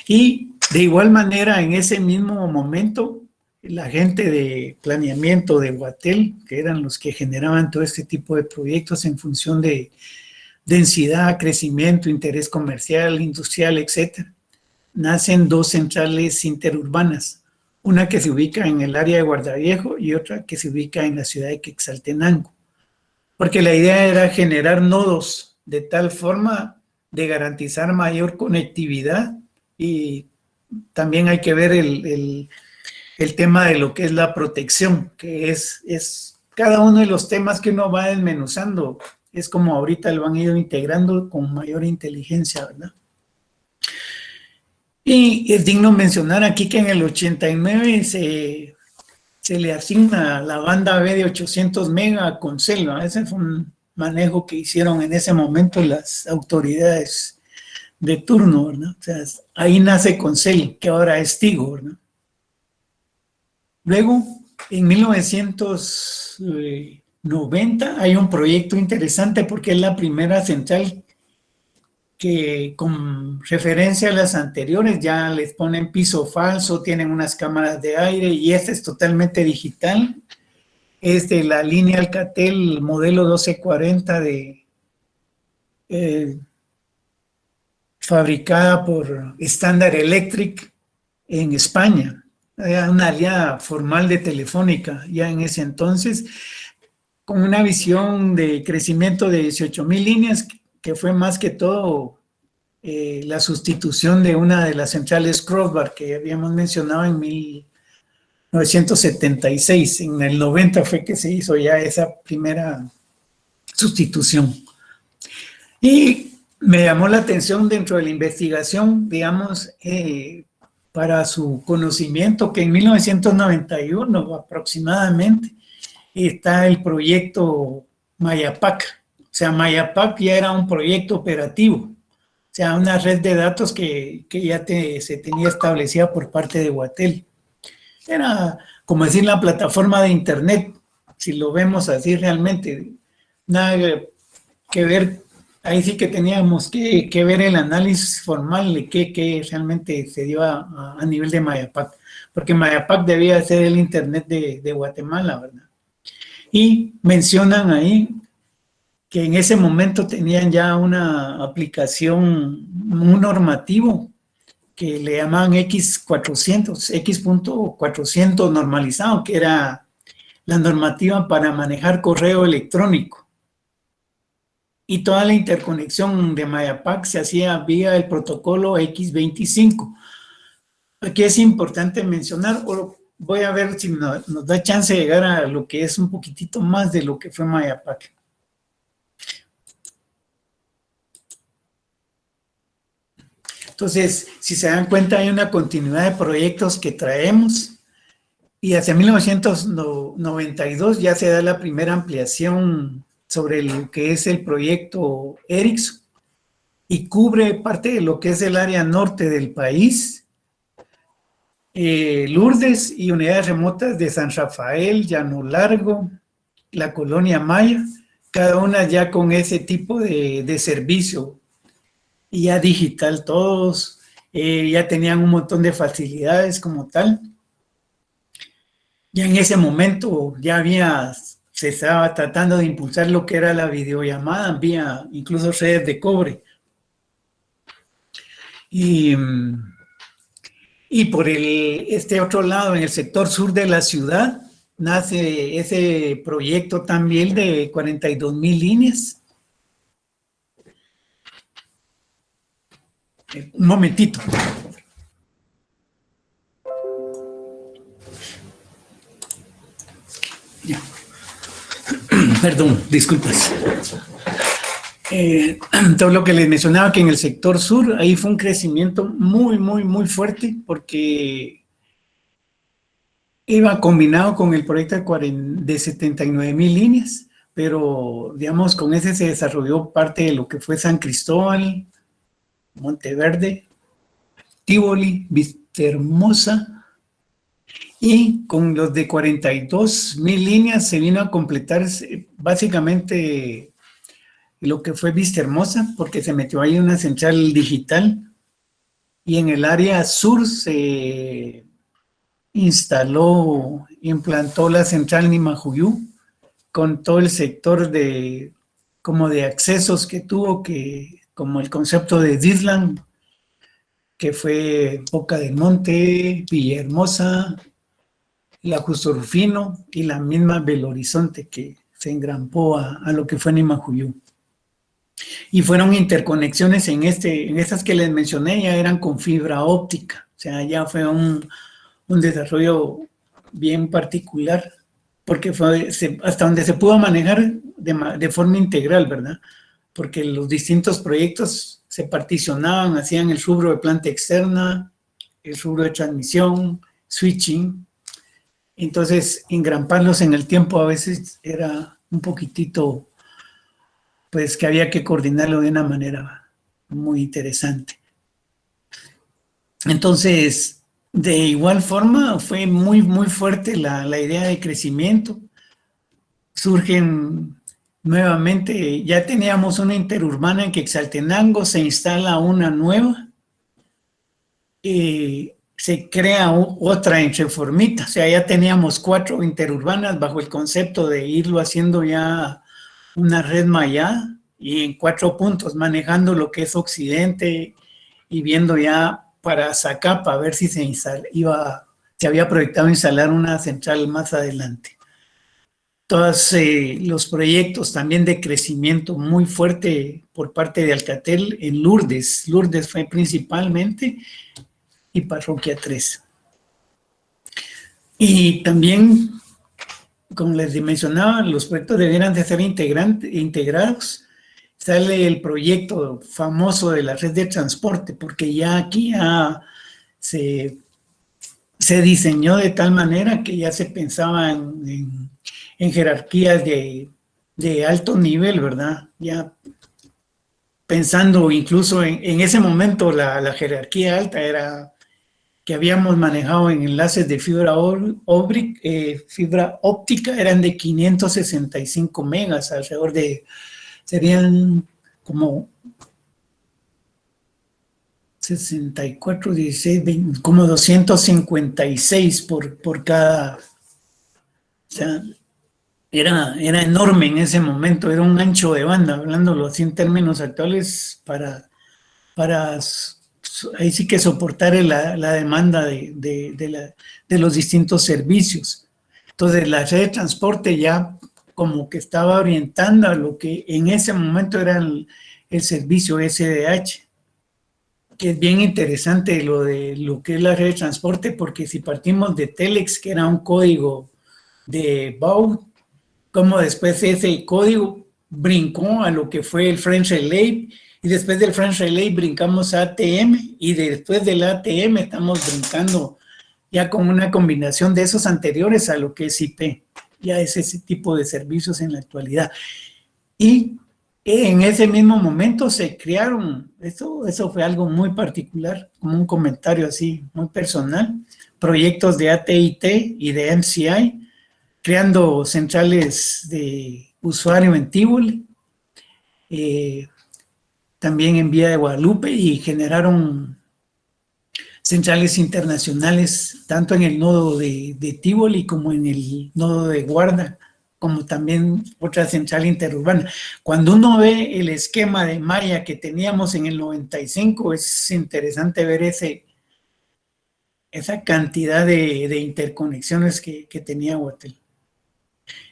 Y de igual manera, en ese mismo momento, la gente de planeamiento de Guatel, que eran los que generaban todo este tipo de proyectos en función de densidad, crecimiento, interés comercial, industrial, etcétera, nacen dos centrales interurbanas, una que se ubica en el área de Guardaviejo y otra que se ubica en la ciudad de Quetzaltenango, porque la idea era generar nodos de tal forma de garantizar mayor conectividad, y también hay que ver el tema de lo que es la protección, que es cada uno de los temas que uno va desmenuzando, es como ahorita lo han ido integrando con mayor inteligencia, ¿verdad? Y es digno mencionar aquí que en el 89 se le asigna la banda B de 800 mega a Concel, ¿no? Ese fue un manejo que hicieron en ese momento las autoridades de turno, ¿verdad? O sea, ahí nace Concel, que ahora es Tigo, ¿verdad? Luego, en 1990 hay un proyecto interesante porque es la primera central que, con referencia a las anteriores, ya les ponen piso falso, tienen unas cámaras de aire, y esta es totalmente digital. Es de la línea Alcatel modelo 1240 fabricada por Standard Electric en España. Era una aliada formal de Telefónica ya en ese entonces, con una visión de crecimiento de 18,000 líneas, que fue más que todo la sustitución de una de las centrales Crossbar que habíamos mencionado en 1976. En el 90 fue que se hizo ya esa primera sustitución. Y me llamó la atención dentro de la investigación, digamos, para su conocimiento, que en 1991 aproximadamente está el proyecto Mayapac. O sea, Mayapac ya era un proyecto operativo, o sea, una red de datos que ya se tenía establecida por parte de Guatel. Era, como decir, la plataforma de Internet, si lo vemos así realmente. Nada que ver, ahí sí que teníamos que ver el análisis formal de qué realmente se dio a nivel de Mayapac, porque Mayapac debía ser el Internet de Guatemala, ¿verdad? Y mencionan ahí que en ese momento tenían ya una aplicación, un normativo que le llamaban X.400 normalizado, que era la normativa para manejar correo electrónico. Y toda la interconexión de Mayapac se hacía vía el protocolo X25. Aquí es importante mencionar, o voy a ver si nos da chance de llegar a lo que es un poquitito más de lo que fue Mayapac. Entonces, si se dan cuenta, hay una continuidad de proyectos que traemos y hacia 1992 ya se da la primera ampliación sobre lo que es el proyecto Ericsson y cubre parte de lo que es el área norte del país, Lourdes y unidades remotas de San Rafael, Llano Largo, la Colonia Maya, cada una ya con ese tipo de servicio y ya digital todos, ya tenían un montón de facilidades como tal. Ya en ese momento se estaba tratando de impulsar lo que era la videollamada vía incluso redes de cobre. Y por este otro lado, en el sector sur de la ciudad, nace ese proyecto también de 42,000 líneas. Un momentito. Ya. Perdón, disculpas. Todo lo que les mencionaba, que en el sector sur, ahí fue un crecimiento muy fuerte, porque iba combinado con el proyecto de 79,000 líneas, pero digamos, con ese se desarrolló parte de lo que fue San Cristóbal, Monteverde, Tívoli, Vistahermosa, y con los de 42,000 líneas se vino a completar básicamente lo que fue Vistahermosa, porque se metió ahí una central digital, y en el área sur se implantó la central Nimajuyú, con todo el sector como de accesos que tuvo, como el concepto de Disland, que fue Boca del Monte, Villahermosa, la Justo Rufino y la misma Belo Horizonte, que se engrampó a lo que fue Nimajuyú. Y fueron interconexiones en estas que les mencioné, ya eran con fibra óptica, o sea, ya fue un desarrollo bien particular, porque fue hasta donde se pudo manejar de forma integral, ¿verdad? Porque los distintos proyectos se particionaban, hacían el rubro de planta externa, el rubro de transmisión, switching. Entonces, engramparlos en el tiempo a veces era un poquitito, pues que había que coordinarlo de una manera muy interesante. Entonces, de igual forma, fue muy fuerte la idea de crecimiento. Surgen nuevamente, ya teníamos una interurbana en Quetzaltenango, se instala una nueva, se crea otra en Reformita, o sea, ya teníamos 4 interurbanas bajo el concepto de irlo haciendo ya una red mallada y en 4 puntos, manejando lo que es occidente y viendo ya para Zacapa, a ver si se había proyectado instalar una central más adelante. Todos los proyectos también de crecimiento muy fuerte por parte de Alcatel en Lourdes. Lourdes fue principalmente y Parroquia 3. Y también, como les mencionaba, los proyectos debieran de ser integrados. Sale el proyecto famoso de la red de transporte, porque ya aquí se diseñó de tal manera que ya se pensaba en jerarquías de alto nivel, ¿verdad? Ya pensando incluso en ese momento la jerarquía alta era que habíamos manejado en enlaces de fibra óptica, eran de 565 megas, alrededor de, serían como 64, 16, 20, como 256 por cada, o sea, era enorme en ese momento, era un ancho de banda, hablándolo así en términos actuales, para ahí sí que soportar la demanda de los distintos servicios. Entonces, la red de transporte ya como que estaba orientando a lo que en ese momento era el servicio SDH, que es bien interesante lo que es la red de transporte, porque si partimos de Telex, que era un código de Baud, como después ese código brincó a lo que fue el French Relay Y después del France Relay brincamos a ATM, y después del ATM estamos brincando ya con una combinación de esos anteriores a lo que es IP. Ya es ese tipo de servicios en la actualidad. Y en ese mismo momento se crearon, eso fue algo muy particular, como un comentario así muy personal, proyectos de AT&T y de MCI, creando centrales de usuario en Tivoli, también en Villa de Guadalupe, y generaron centrales internacionales, tanto en el nodo de Tivoli como en el nodo de Guarda, como también otra central interurbana. Cuando uno ve el esquema de malla que teníamos en el 95, es interesante ver esa cantidad de interconexiones que tenía Guatel.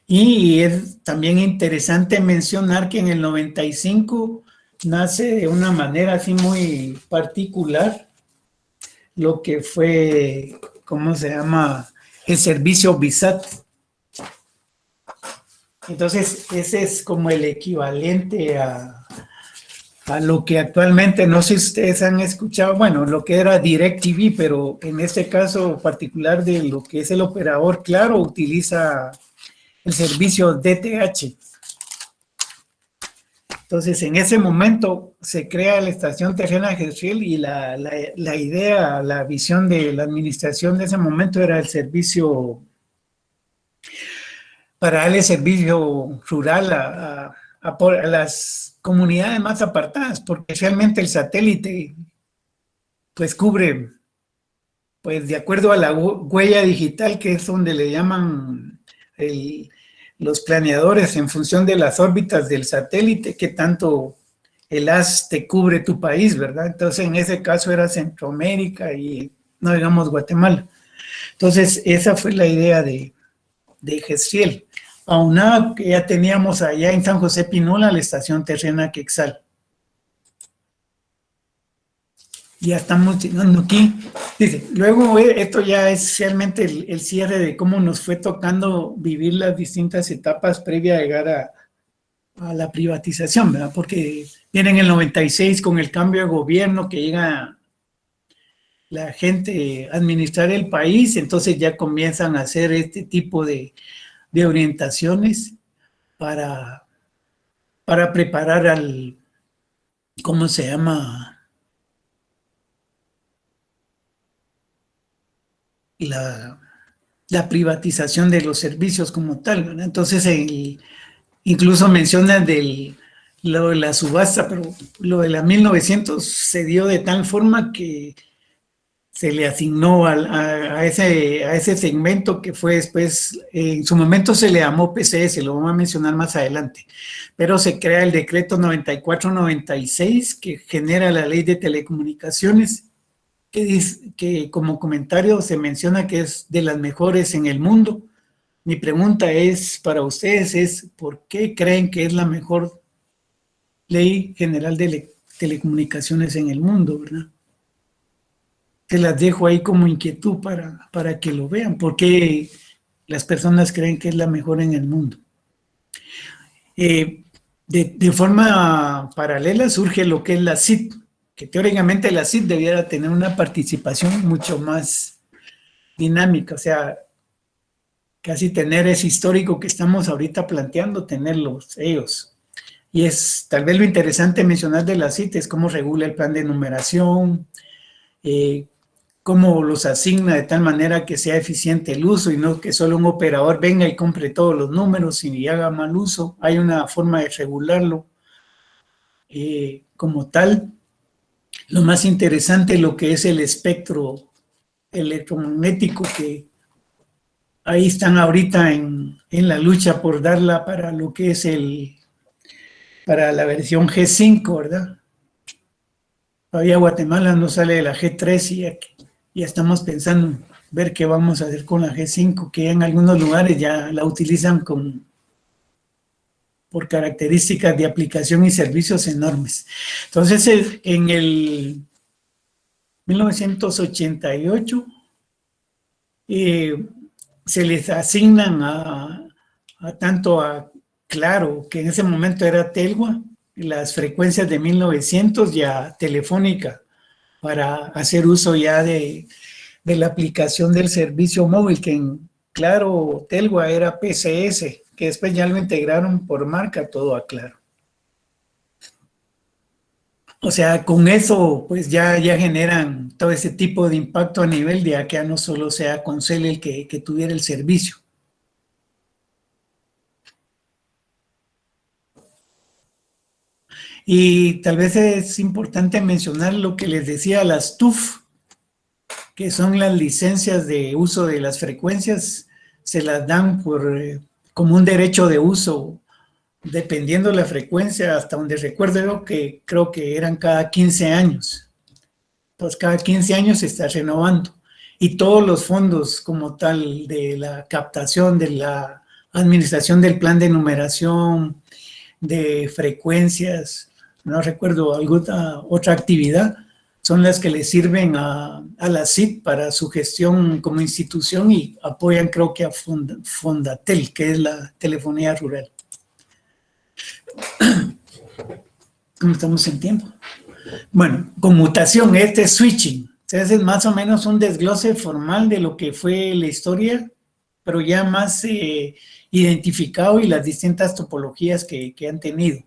Y es también interesante mencionar que en el 95 nace de una manera así muy particular lo que fue, ¿cómo se llama?, el servicio VISAT. Entonces, ese es como el equivalente a lo que actualmente, no sé si ustedes han escuchado, bueno, lo que era DirecTV, pero en este caso particular de lo que es el operador Claro, utiliza el servicio DTH. Entonces, en ese momento se crea la estación terrena Gesriel, y la idea, la visión de la administración de ese momento era el servicio, para darle servicio rural a las comunidades más apartadas, porque realmente el satélite pues cubre, pues de acuerdo a la huella digital, que es donde le llaman los planeadores, en función de las órbitas del satélite, que tanto el haz te cubre tu país, ¿verdad? Entonces, en ese caso era Centroamérica y, no digamos, Guatemala. Entonces, esa fue la idea de Gesriel, aunado que ya teníamos allá en San José Pinola la estación terrena Quexal. Ya estamos llegando aquí. Dice, luego esto ya es realmente el cierre de cómo nos fue tocando vivir las distintas etapas previa a llegar a la privatización, ¿verdad? Porque viene en el 96 con el cambio de gobierno, que llega la gente a administrar el país, entonces ya comienzan a hacer este tipo de orientaciones para preparar ¿cómo se llama?, la privatización de los servicios como tal, ¿verdad? Entonces, incluso mencionan lo de la subasta, pero lo de la 1900 se dio de tal forma que se le asignó a ese segmento, que fue después, en su momento se le llamó PCS, lo vamos a mencionar más adelante, pero se crea el decreto 9496 que genera la ley de telecomunicaciones, que como comentario se menciona que es de las mejores en el mundo. Mi pregunta es para ustedes, ¿por qué creen que es la mejor ley general de telecomunicaciones en el mundo, verdad? Se las dejo ahí como inquietud para que lo vean, porque las personas creen que es la mejor en el mundo. De forma paralela surge lo que es la CIT, que teóricamente la CIT debiera tener una participación mucho más dinámica, o sea, casi tener ese histórico que estamos ahorita planteando, tenerlos ellos. Y es tal vez lo interesante mencionar de la CIT es cómo regula el plan de numeración, cómo los asigna de tal manera que sea eficiente el uso y no que solo un operador venga y compre todos los números y haga mal uso. Hay una forma de regularlo como tal. Lo más interesante es lo que es el espectro electromagnético, que ahí están ahorita en la lucha por darla para lo que es para la versión G5, ¿verdad? Todavía Guatemala no sale de la G3 y ya estamos pensando en ver qué vamos a hacer con la G5, que en algunos lugares ya la utilizan por características de aplicación y servicios enormes. Entonces, en el 1988 se les asignan tanto a Claro, que en ese momento era Telgua, las frecuencias de 1900 ya Telefónica para hacer uso ya de la aplicación del servicio móvil, que en Claro Telgua era PCS, que después ya lo integraron por marca todo a Claro. O sea, con eso pues ya generan todo ese tipo de impacto a nivel de que ya no solo sea Concel el que tuviera el servicio. Y tal vez es importante mencionar lo que les decía, las TUF, que son las licencias de uso de las frecuencias, se las dan como un derecho de uso, dependiendo de la frecuencia, hasta donde recuerdo yo que creo que eran cada 15 años. Pues cada 15 años se está renovando. Y todos los fondos como tal de la captación, de la administración del plan de numeración, de frecuencias, no recuerdo alguna otra actividad, son las que le sirven a la CIT para su gestión como institución y apoyan creo que a Fondatel, que es la telefonía rural. ¿Cómo estamos en tiempo? Bueno, conmutación, este es switching. Entonces es más o menos un desglose formal de lo que fue la historia, pero ya más identificado y las distintas topologías que han tenido.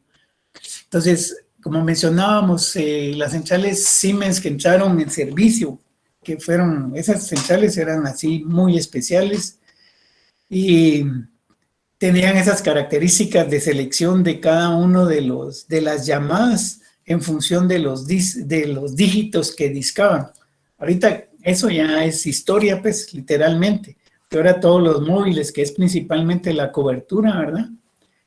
Entonces, como mencionábamos, las centrales Siemens que entraron en servicio, que fueron, esas centrales eran así muy especiales y tenían esas características de selección de cada uno de las llamadas en función de los dígitos que discaban. Ahorita eso ya es historia, pues, literalmente. Que ahora todos los móviles, que es principalmente la cobertura, ¿verdad?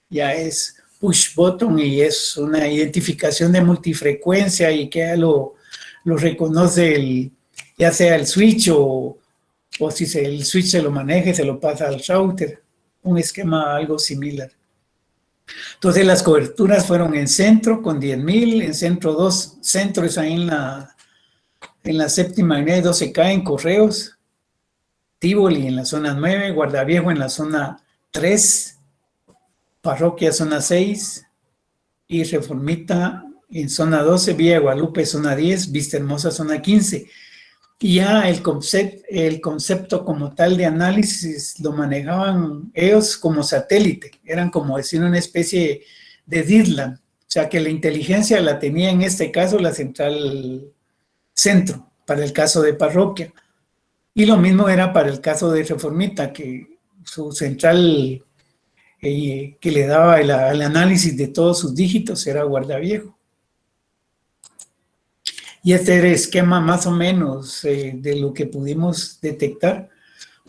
Ya es push button y es una identificación de multifrecuencia y que ya lo reconoce ya sea el switch o si el switch se lo maneja y se lo pasa al router. Un esquema algo similar. Entonces las coberturas fueron en centro con 10.000, en centro 2, centro es ahí en la séptima avenida 12K en Correos, Tívoli en la zona 9, Guardaviejo en la zona 3, Parroquia zona 6 y Reformita en zona 12, Villa Guadalupe zona 10, Vista Hermosa zona 15. Y ya el concepto como tal de análisis lo manejaban ellos como satélite, eran como decir una especie de DIRLAN, o sea que la inteligencia la tenía en este caso la central centro, para el caso de Parroquia. Y lo mismo era para el caso de Reformita, que su central que le daba el análisis de todos sus dígitos era Guardaviejo. Y este era el esquema más o menos de lo que pudimos detectar,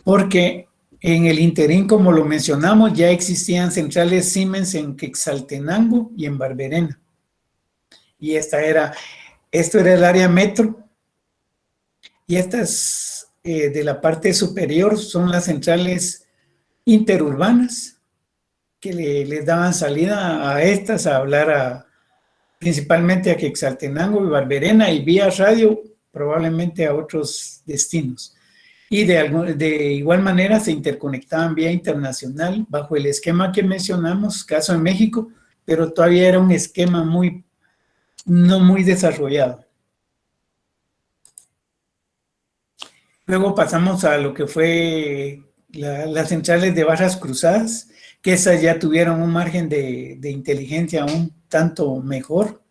porque en el interín, como lo mencionamos, ya existían centrales Siemens en Quetzaltenango y en Barberena. Y esto era el área metro, y estas de la parte superior son las centrales interurbanas que les daban salida a estas a hablar principalmente a Quetzaltenango y Barberena y vía radio probablemente a otros destinos. Y de igual manera se interconectaban vía internacional bajo el esquema que mencionamos, caso en México, pero todavía era un esquema no muy desarrollado. Luego pasamos a lo que fue las centrales de barras cruzadas, que esas ya tuvieron un margen de inteligencia un tanto mejor,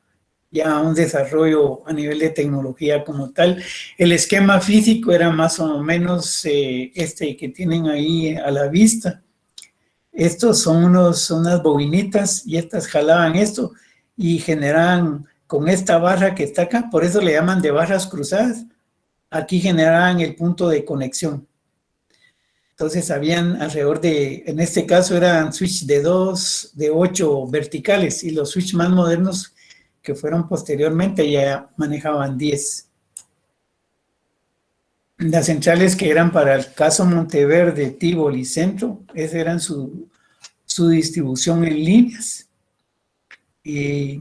ya un desarrollo a nivel de tecnología como tal. El esquema físico era más o menos este que tienen ahí a la vista. Estos son unas bobinitas y estas jalaban esto y generaban con esta barra que está acá, por eso le llaman de barras cruzadas. Aquí generaban el punto de conexión. Entonces habían alrededor en este caso eran switch de 8 verticales y los switch más modernos que fueron posteriormente ya manejaban 10. Las centrales que eran para el caso Monteverde, Tívoli, Centro, esa eran su distribución en líneas y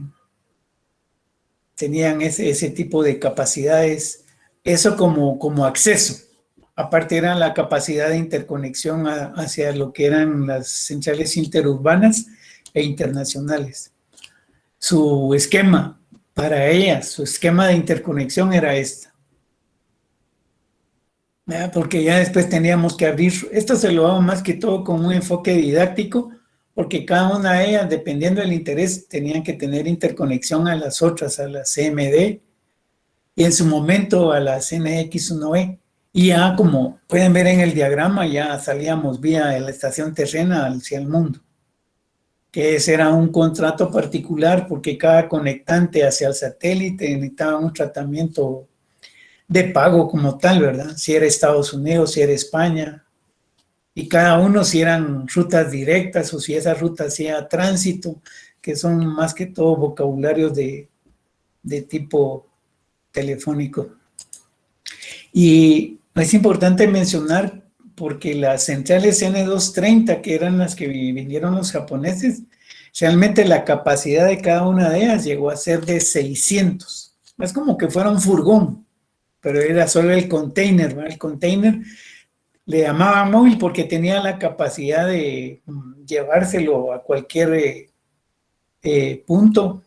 tenían ese tipo de capacidades, eso como acceso. Aparte era la capacidad de interconexión hacia lo que eran las centrales interurbanas e internacionales. su esquema para ellas, su esquema de interconexión era esta. Porque ya después teníamos que abrir, esto se lo hago más que todo con un enfoque didáctico, porque cada una de ellas, dependiendo del interés, tenían que tener interconexión a las otras, a la CMD y en su momento a la CNX1E. Y ya como pueden ver en el diagrama, ya salíamos vía la estación terrena hacia el mundo. Que ese era un contrato particular porque cada conectante hacia el satélite necesitaba un tratamiento de pago como tal, ¿verdad? Si era Estados Unidos, si era España, y cada uno si eran rutas directas o si esa ruta hacía tránsito, que son más que todo vocabularios de tipo telefónico. Y es importante mencionar porque las centrales N230, que eran las que vinieron los japoneses, realmente la capacidad de cada una de ellas llegó a ser de 600. Es como que fuera un furgón, pero era solo el container, ¿verdad? El container le llamaban móvil porque tenía la capacidad de llevárselo a cualquier punto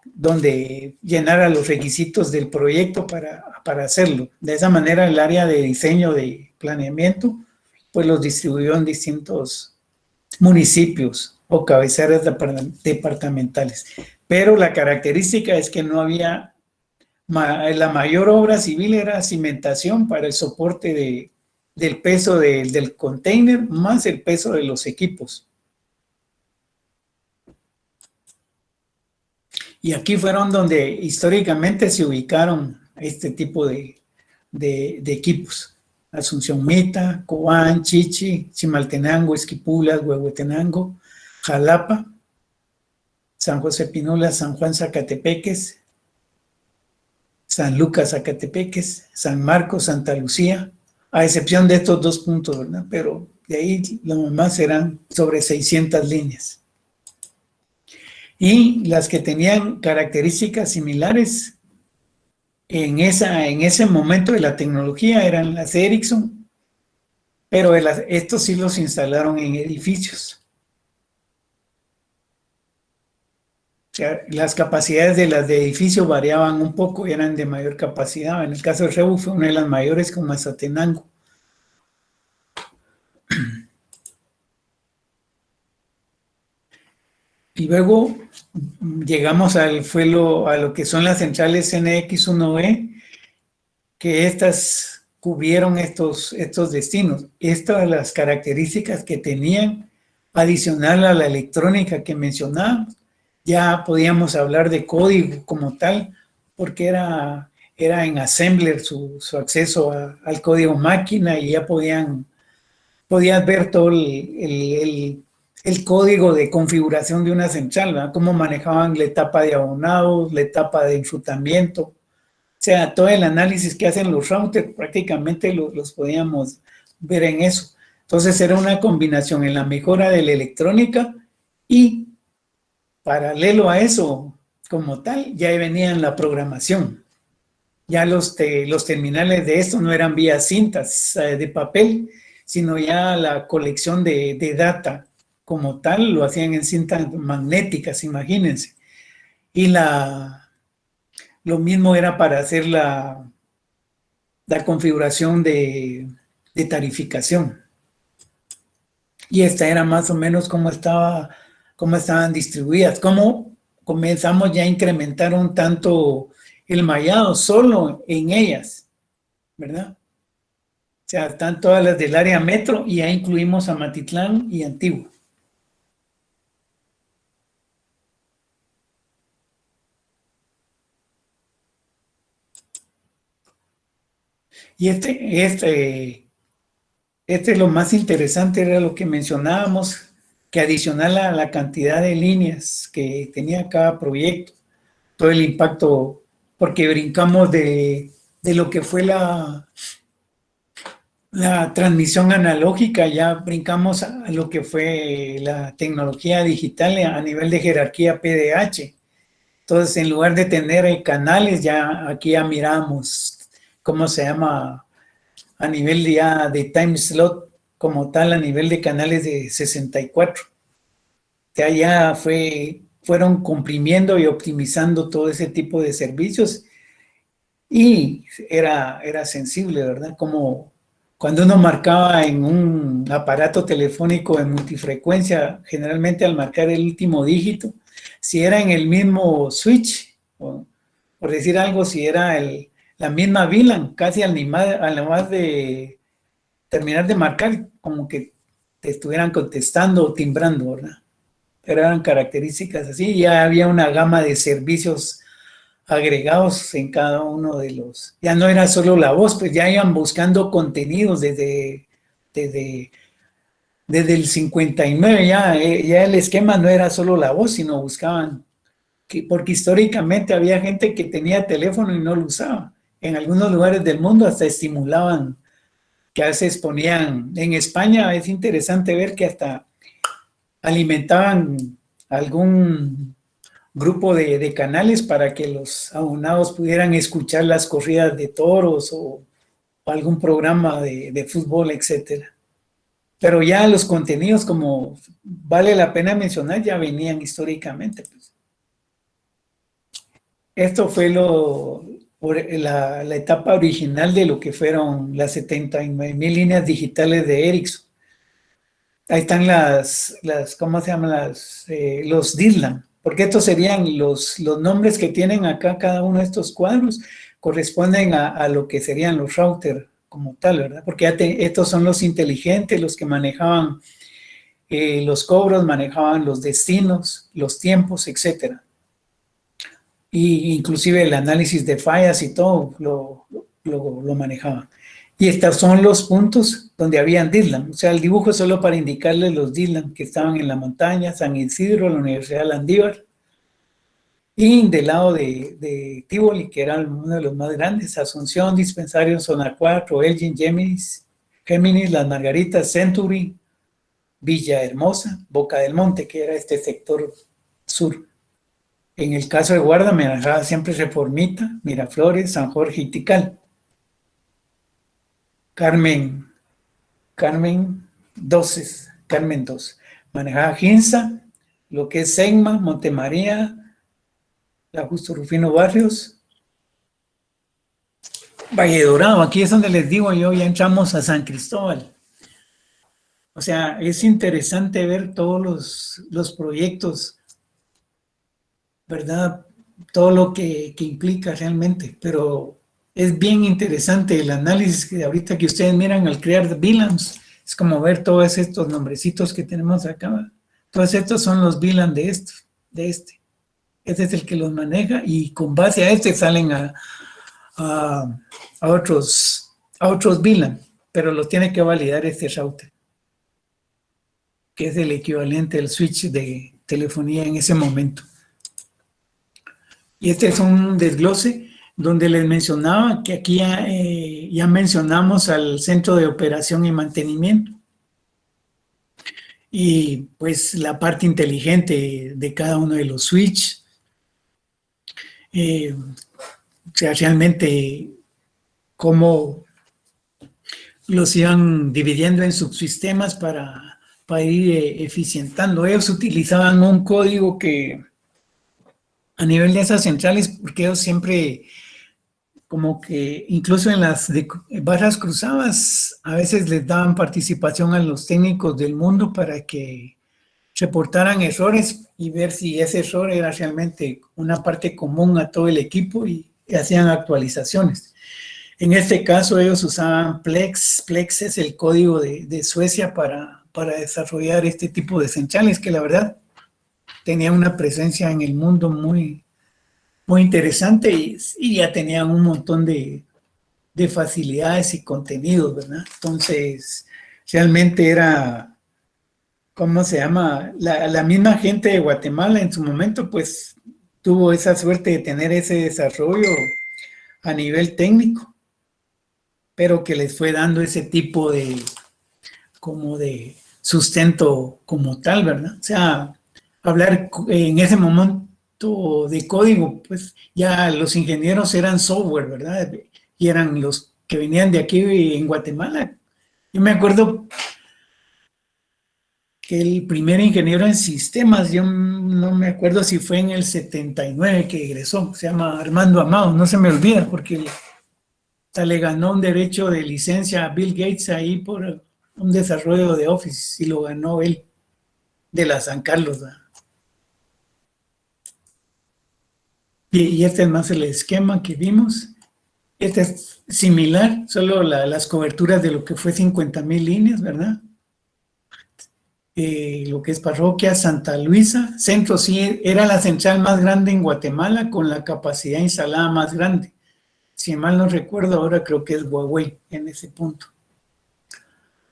donde llenara los requisitos del proyecto para hacerlo. De esa manera el área de diseño de planeamiento pues los distribuyó en distintos municipios o cabeceras departamentales. Pero la característica es que no había, la mayor obra civil era cimentación para el soporte del peso del container más el peso de los equipos. Y aquí fueron donde históricamente se ubicaron este tipo de equipos. Asunción Mita, Cobán, Chichi, Chimaltenango, Esquipulas, Huehuetenango, Jalapa, San José Pinula, San Juan Zacatepeques, San Lucas Zacatepeques, San Marcos, Santa Lucía, a excepción de estos 2 puntos, ¿verdad? Pero de ahí lo demás eran sobre 600 líneas. Y las que tenían características similares en ese momento de la tecnología eran las Ericsson, pero estos sí los instalaron en edificios. O sea, las capacidades de las de edificio variaban un poco, eran de mayor capacidad. En el caso de Rebu fue una de las mayores con Mazatenango. Y luego llegamos a lo que son las centrales NX1E, que estas cubrieron estos destinos. Estas las características que tenían, adicional a la electrónica que mencionábamos, ya podíamos hablar de código como tal, porque era en assembler su acceso al código máquina y ya podías ver todo el código de configuración de una central, ¿verdad? Cómo manejaban la etapa de abonados, la etapa de enrutamiento. O sea, todo el análisis que hacen los routers prácticamente los podíamos ver en eso. Entonces era una combinación en la mejora de la electrónica y paralelo a eso, como tal, ya venía la programación. Ya los terminales de esto no eran vía cintas de papel, sino ya la colección de data como tal lo hacían en cintas magnéticas, imagínense. Y lo mismo era para hacer la configuración de tarificación. Y esta era más o menos cómo estaban distribuidas, cómo comenzamos ya a incrementar un tanto el mallado solo en ellas, ¿verdad? O sea, están todas las del área metro y ya incluimos a Matitlán y Antigua. Y este es lo más interesante, era lo que mencionábamos, que adicional a la cantidad de líneas que tenía cada proyecto, todo el impacto, porque brincamos de lo que fue la transmisión analógica, ya brincamos a lo que fue la tecnología digital a nivel de jerarquía PDH. Entonces, en lugar de tener canales, ya aquí ya miramos cómo se llama a nivel ya de time slot como tal, a nivel de canales de 64. Ya fue fueron comprimiendo y optimizando todo ese tipo de servicios y era sensible, ¿verdad? Como cuando uno marcaba en un aparato telefónico en multifrecuencia, generalmente al marcar el último dígito, si era en el mismo switch, o, por decir algo, si era la misma VLAN, casi al más de terminar de marcar, como que te estuvieran contestando o timbrando, ¿verdad? Pero eran características así, ya había una gama de servicios agregados en cada uno de los, ya no era solo la voz, pues ya iban buscando contenidos desde, desde el 59, ya el esquema no era solo la voz, sino buscaban, porque históricamente había gente que tenía teléfono y no lo usaba. En algunos lugares del mundo hasta estimulaban, que a veces ponían, en España es interesante ver que hasta alimentaban algún grupo de canales para que los abonados pudieran escuchar las corridas de toros o algún programa de fútbol, etcétera. Pero ya los contenidos, como vale la pena mencionar, ya venían históricamente. Pues. Esto fue la etapa original de lo que fueron las 79,000 líneas digitales de Ericsson. Ahí están ¿cómo se llaman? Los DISLAM, porque estos serían los nombres que tienen acá cada uno de estos cuadros, corresponden a lo que serían los routers como tal, ¿verdad? Porque estos son los inteligentes, los que manejaban los cobros, manejaban los destinos, los tiempos, etcétera. Y inclusive el análisis de fallas y todo lo manejaban. Y estos son los puntos donde habían DISLAM. O sea, el dibujo es solo para indicarles los DISLAM que estaban en la montaña, San Isidro, la Universidad de Landívar. Y del lado de Tivoli, que era uno de los más grandes, Asunción, Dispensario, Zona 4, Elgin, Géminis, Las Margaritas, Century, Villahermosa, Boca del Monte, que era este sector sur. En el caso de Guarda, manejaba siempre Reformita, Miraflores, San Jorge y Tikal. Carmen 2, manejaba Ginza, lo que es Segma, Montemaría, la Justo Rufino Barrios, Valle Dorado, aquí es donde les digo yo, ya entramos a San Cristóbal. O sea, es interesante ver todos los proyectos, ¿verdad? Todo lo que implica realmente, pero es bien interesante el análisis que ahorita que ustedes miran al crear VLANs, es como ver todos estos nombrecitos que tenemos acá. Todos estos son los VLAN de este. Este es el que los maneja y con base a este salen a otros VLAN, pero los tiene que validar este router, que es el equivalente al switch de telefonía en ese momento. Y este es un desglose donde les mencionaba que aquí ya mencionamos al centro de operación y mantenimiento. Y pues la parte inteligente de cada uno de los switches. O sea, realmente cómo los iban dividiendo en subsistemas para ir eficientando. Ellos utilizaban un código que a nivel de esas centrales, porque ellos siempre como que incluso en las barras cruzadas a veces les daban participación a los técnicos del mundo para que reportaran errores y ver si ese error era realmente una parte común a todo el equipo y hacían actualizaciones. En este caso ellos usaban Plex. Plex es el código de Suecia para desarrollar este tipo de centrales que la verdad tenían una presencia en el mundo muy, muy interesante y ya tenían un montón de facilidades y contenidos, ¿verdad? Entonces, realmente era, ¿cómo se llama? La misma gente de Guatemala en su momento, pues, tuvo esa suerte de tener ese desarrollo a nivel técnico, pero que les fue dando ese tipo de sustento como tal, ¿verdad? O sea, hablar en ese momento de código, pues ya los ingenieros eran software, ¿verdad? Y eran los que venían de aquí en Guatemala. Yo me acuerdo que el primer ingeniero en sistemas, yo no me acuerdo si fue en el 79 que egresó, se llama Armando Amado, no se me olvida, porque le ganó un derecho de licencia a Bill Gates ahí por un desarrollo de Office, y lo ganó él, de la San Carlos, ¿verdad? Y este es más el esquema que vimos. Este es similar, solo las coberturas de lo que fue 50,000 líneas, ¿verdad? Lo que es Parroquia Santa Luisa. Centro sí era la central más grande en Guatemala, con la capacidad instalada más grande. Si mal no recuerdo, ahora creo que es Huawei en ese punto.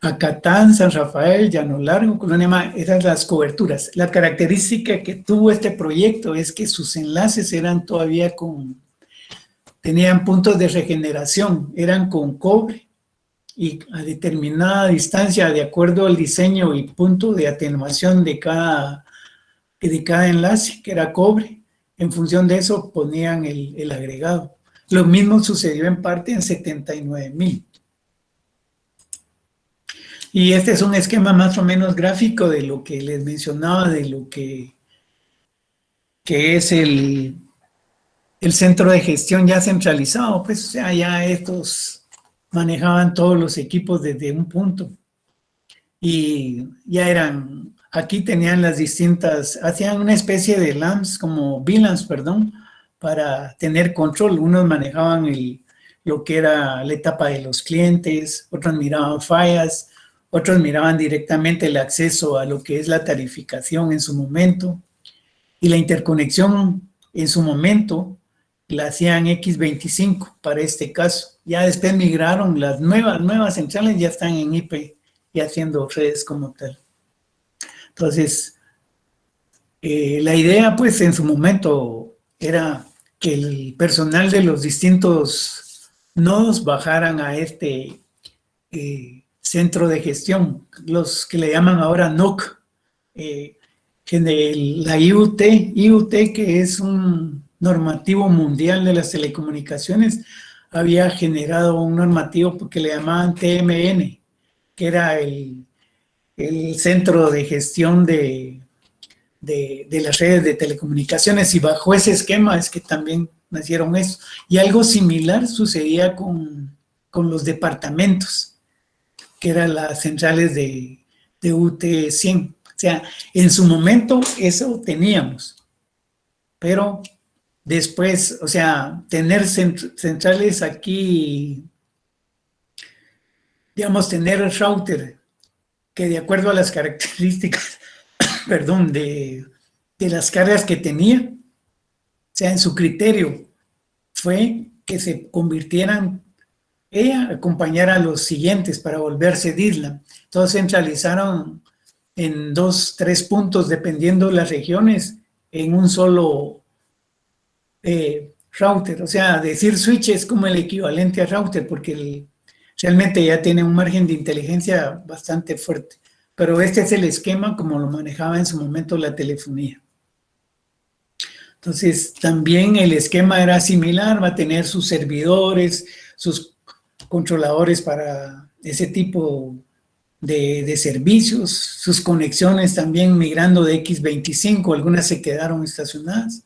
Acatán, San Rafael, Llano Largo, Colonia Mar, esas las coberturas. La característica que tuvo este proyecto es que sus enlaces eran todavía tenían puntos de regeneración, eran con cobre, y a determinada distancia, de acuerdo al diseño y punto de atenuación de cada enlace, que era cobre, en función de eso ponían el agregado. Lo mismo sucedió en parte en 79,000. Y este es un esquema más o menos gráfico de lo que les mencionaba, de lo que es el centro de gestión ya centralizado. Pues, o sea, ya estos manejaban todos los equipos desde un punto. Y ya aquí tenían las distintas, hacían una especie de LANs, como VLANs, perdón, para tener control. Unos manejaban lo que era la etapa de los clientes, otros miraban fallas, otros miraban directamente el acceso a lo que es la tarificación en su momento, y la interconexión en su momento la hacían X25 para este caso. Ya después migraron, las nuevas centrales ya están en IP y haciendo redes como tal. Entonces, la idea pues en su momento era que el personal de los distintos nodos bajaran a este centro de gestión, los que le llaman ahora NOC, la IUT, que es un normativo mundial de las telecomunicaciones, había generado un normativo que le llamaban TMN, que era el centro de gestión de las redes de telecomunicaciones, y bajo ese esquema es que también nacieron eso. Y algo similar sucedía con los departamentos, que eran las centrales de UT100. O sea, en su momento eso teníamos, pero después, o sea, tener centrales aquí, digamos, tener el router que de acuerdo a las características, perdón, de las cargas que tenía, o sea, en su criterio fue que se convirtieran, acompañar a los siguientes para volverse DISLAM. Entonces centralizaron en 2, 3 puntos, dependiendo de las regiones, en un solo router. O sea, decir switch es como el equivalente a router, porque realmente ya tiene un margen de inteligencia bastante fuerte. Pero este es el esquema como lo manejaba en su momento la telefonía. Entonces, también el esquema era similar, va a tener sus servidores, sus controladores para ese tipo de servicios, sus conexiones también migrando de X25, algunas se quedaron estacionadas.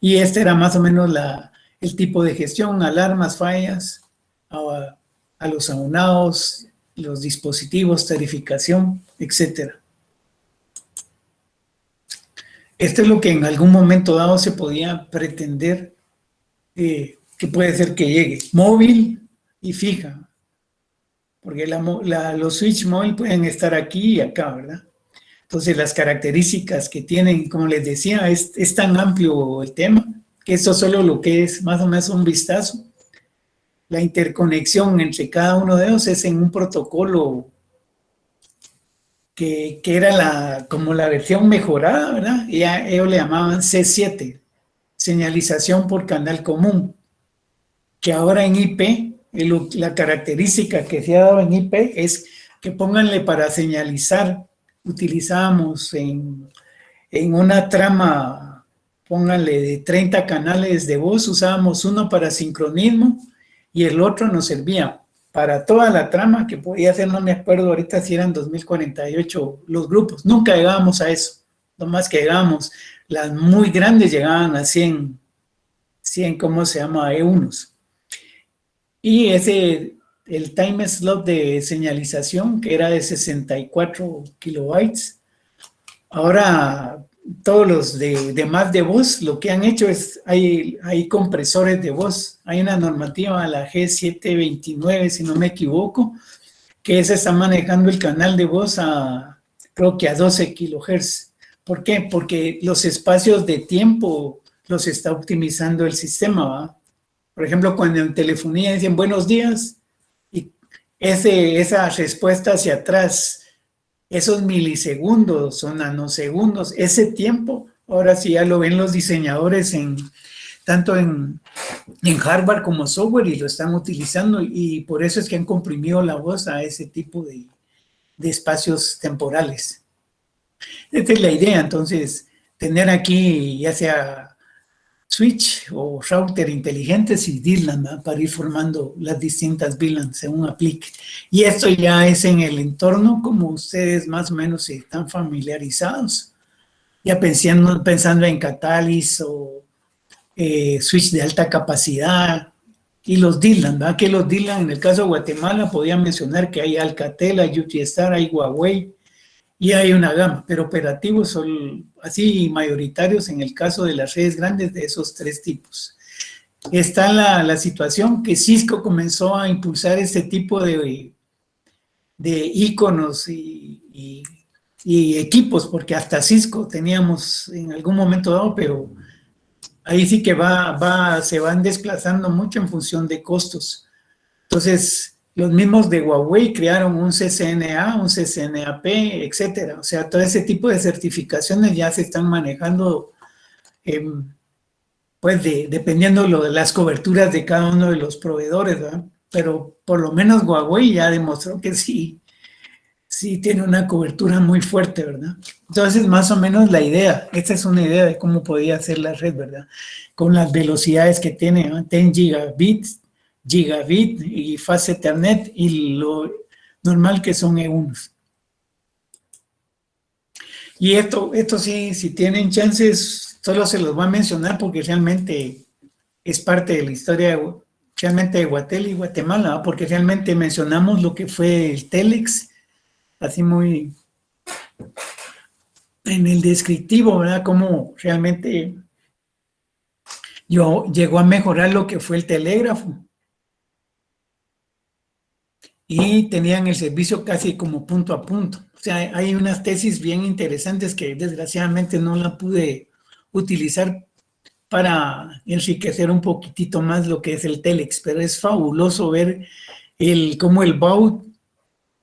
Y este era más o menos el tipo de gestión: alarmas, fallas, a los aunados, los dispositivos, tarificación, etc. Esto es lo que en algún momento dado se podía pretender que puede ser que llegue. Móvil y fija, porque los switch móvil pueden estar aquí y acá, ¿verdad? Entonces las características que tienen, como les decía, es tan amplio el tema, que esto solo lo que es más o menos un vistazo. La interconexión entre cada uno de ellos es en un protocolo que era como la versión mejorada, ¿verdad? Y ellos le llamaban C7, señalización por canal común, que ahora en IP, la característica que se ha dado en IP es que pónganle para señalizar, utilizábamos en una trama, pónganle de 30 canales de voz, usábamos uno para sincronismo y el otro nos servía para toda la trama que podía ser, no me acuerdo ahorita si eran 2048 los grupos, nunca llegábamos a eso, lo más que llegábamos, las muy grandes llegaban a 100, ¿cómo se llama? E1s. Y el time slot de señalización, que era de 64 kilobytes, ahora todos los de más de voz, lo que han hecho es, hay compresores de voz. Hay una normativa, la G729, si no me equivoco, que se está manejando el canal de voz creo que a 12 kilohertz. ¿Por qué? Porque los espacios de tiempo los está optimizando el sistema, ¿va? Por ejemplo, cuando en telefonía dicen buenos días, y esa respuesta hacia atrás, esos milisegundos o nanosegundos, ese tiempo, ahora sí ya lo ven los diseñadores tanto en hardware como software y lo están utilizando, y por eso es que han comprimido la voz a ese tipo de espacios temporales. Esta es la idea, entonces, tener aquí ya sea switch o router inteligentes y DLAN, ¿no? Para ir formando las distintas VLAN según aplique. Y esto ya es en el entorno como ustedes más o menos están familiarizados, ya pensando en Catalyst o switch de alta capacidad y los DLAN, ¿verdad? Que los DLAN en el caso de Guatemala podía mencionar que hay Alcatel, hay UTStar, hay Huawei, y hay una gama, pero operativos son así mayoritarios en el caso de las redes grandes de esos tres tipos. Está la situación que Cisco comenzó a impulsar este tipo de iconos y equipos, porque hasta Cisco teníamos en algún momento dado, pero ahí sí que se van desplazando mucho en función de costos. Entonces, los mismos de Huawei crearon un CCNA, un CCNAP, etcétera. O sea, todo ese tipo de certificaciones ya se están manejando, pues, dependiendo de las coberturas de cada uno de los proveedores, ¿verdad? Pero por lo menos Huawei ya demostró que sí tiene una cobertura muy fuerte, ¿verdad? Entonces, más o menos la idea, esta es una idea de cómo podía ser la red, ¿verdad? Con las velocidades que tiene, ¿no? 10 gigabit y Fast Ethernet y lo normal que son E1s. Y esto sí, si tienen chances, solo se los voy a mencionar porque realmente es parte de la historia realmente de Guatel y Guatemala, ¿no? Porque realmente mencionamos lo que fue el Telex, así muy en el descriptivo, ¿verdad? Cómo realmente llegó a mejorar lo que fue el telégrafo. Y tenían el servicio casi como punto a punto. O sea, hay unas tesis bien interesantes que desgraciadamente no la pude utilizar para enriquecer un poquitito más lo que es el Telex, pero es fabuloso ver cómo el baud,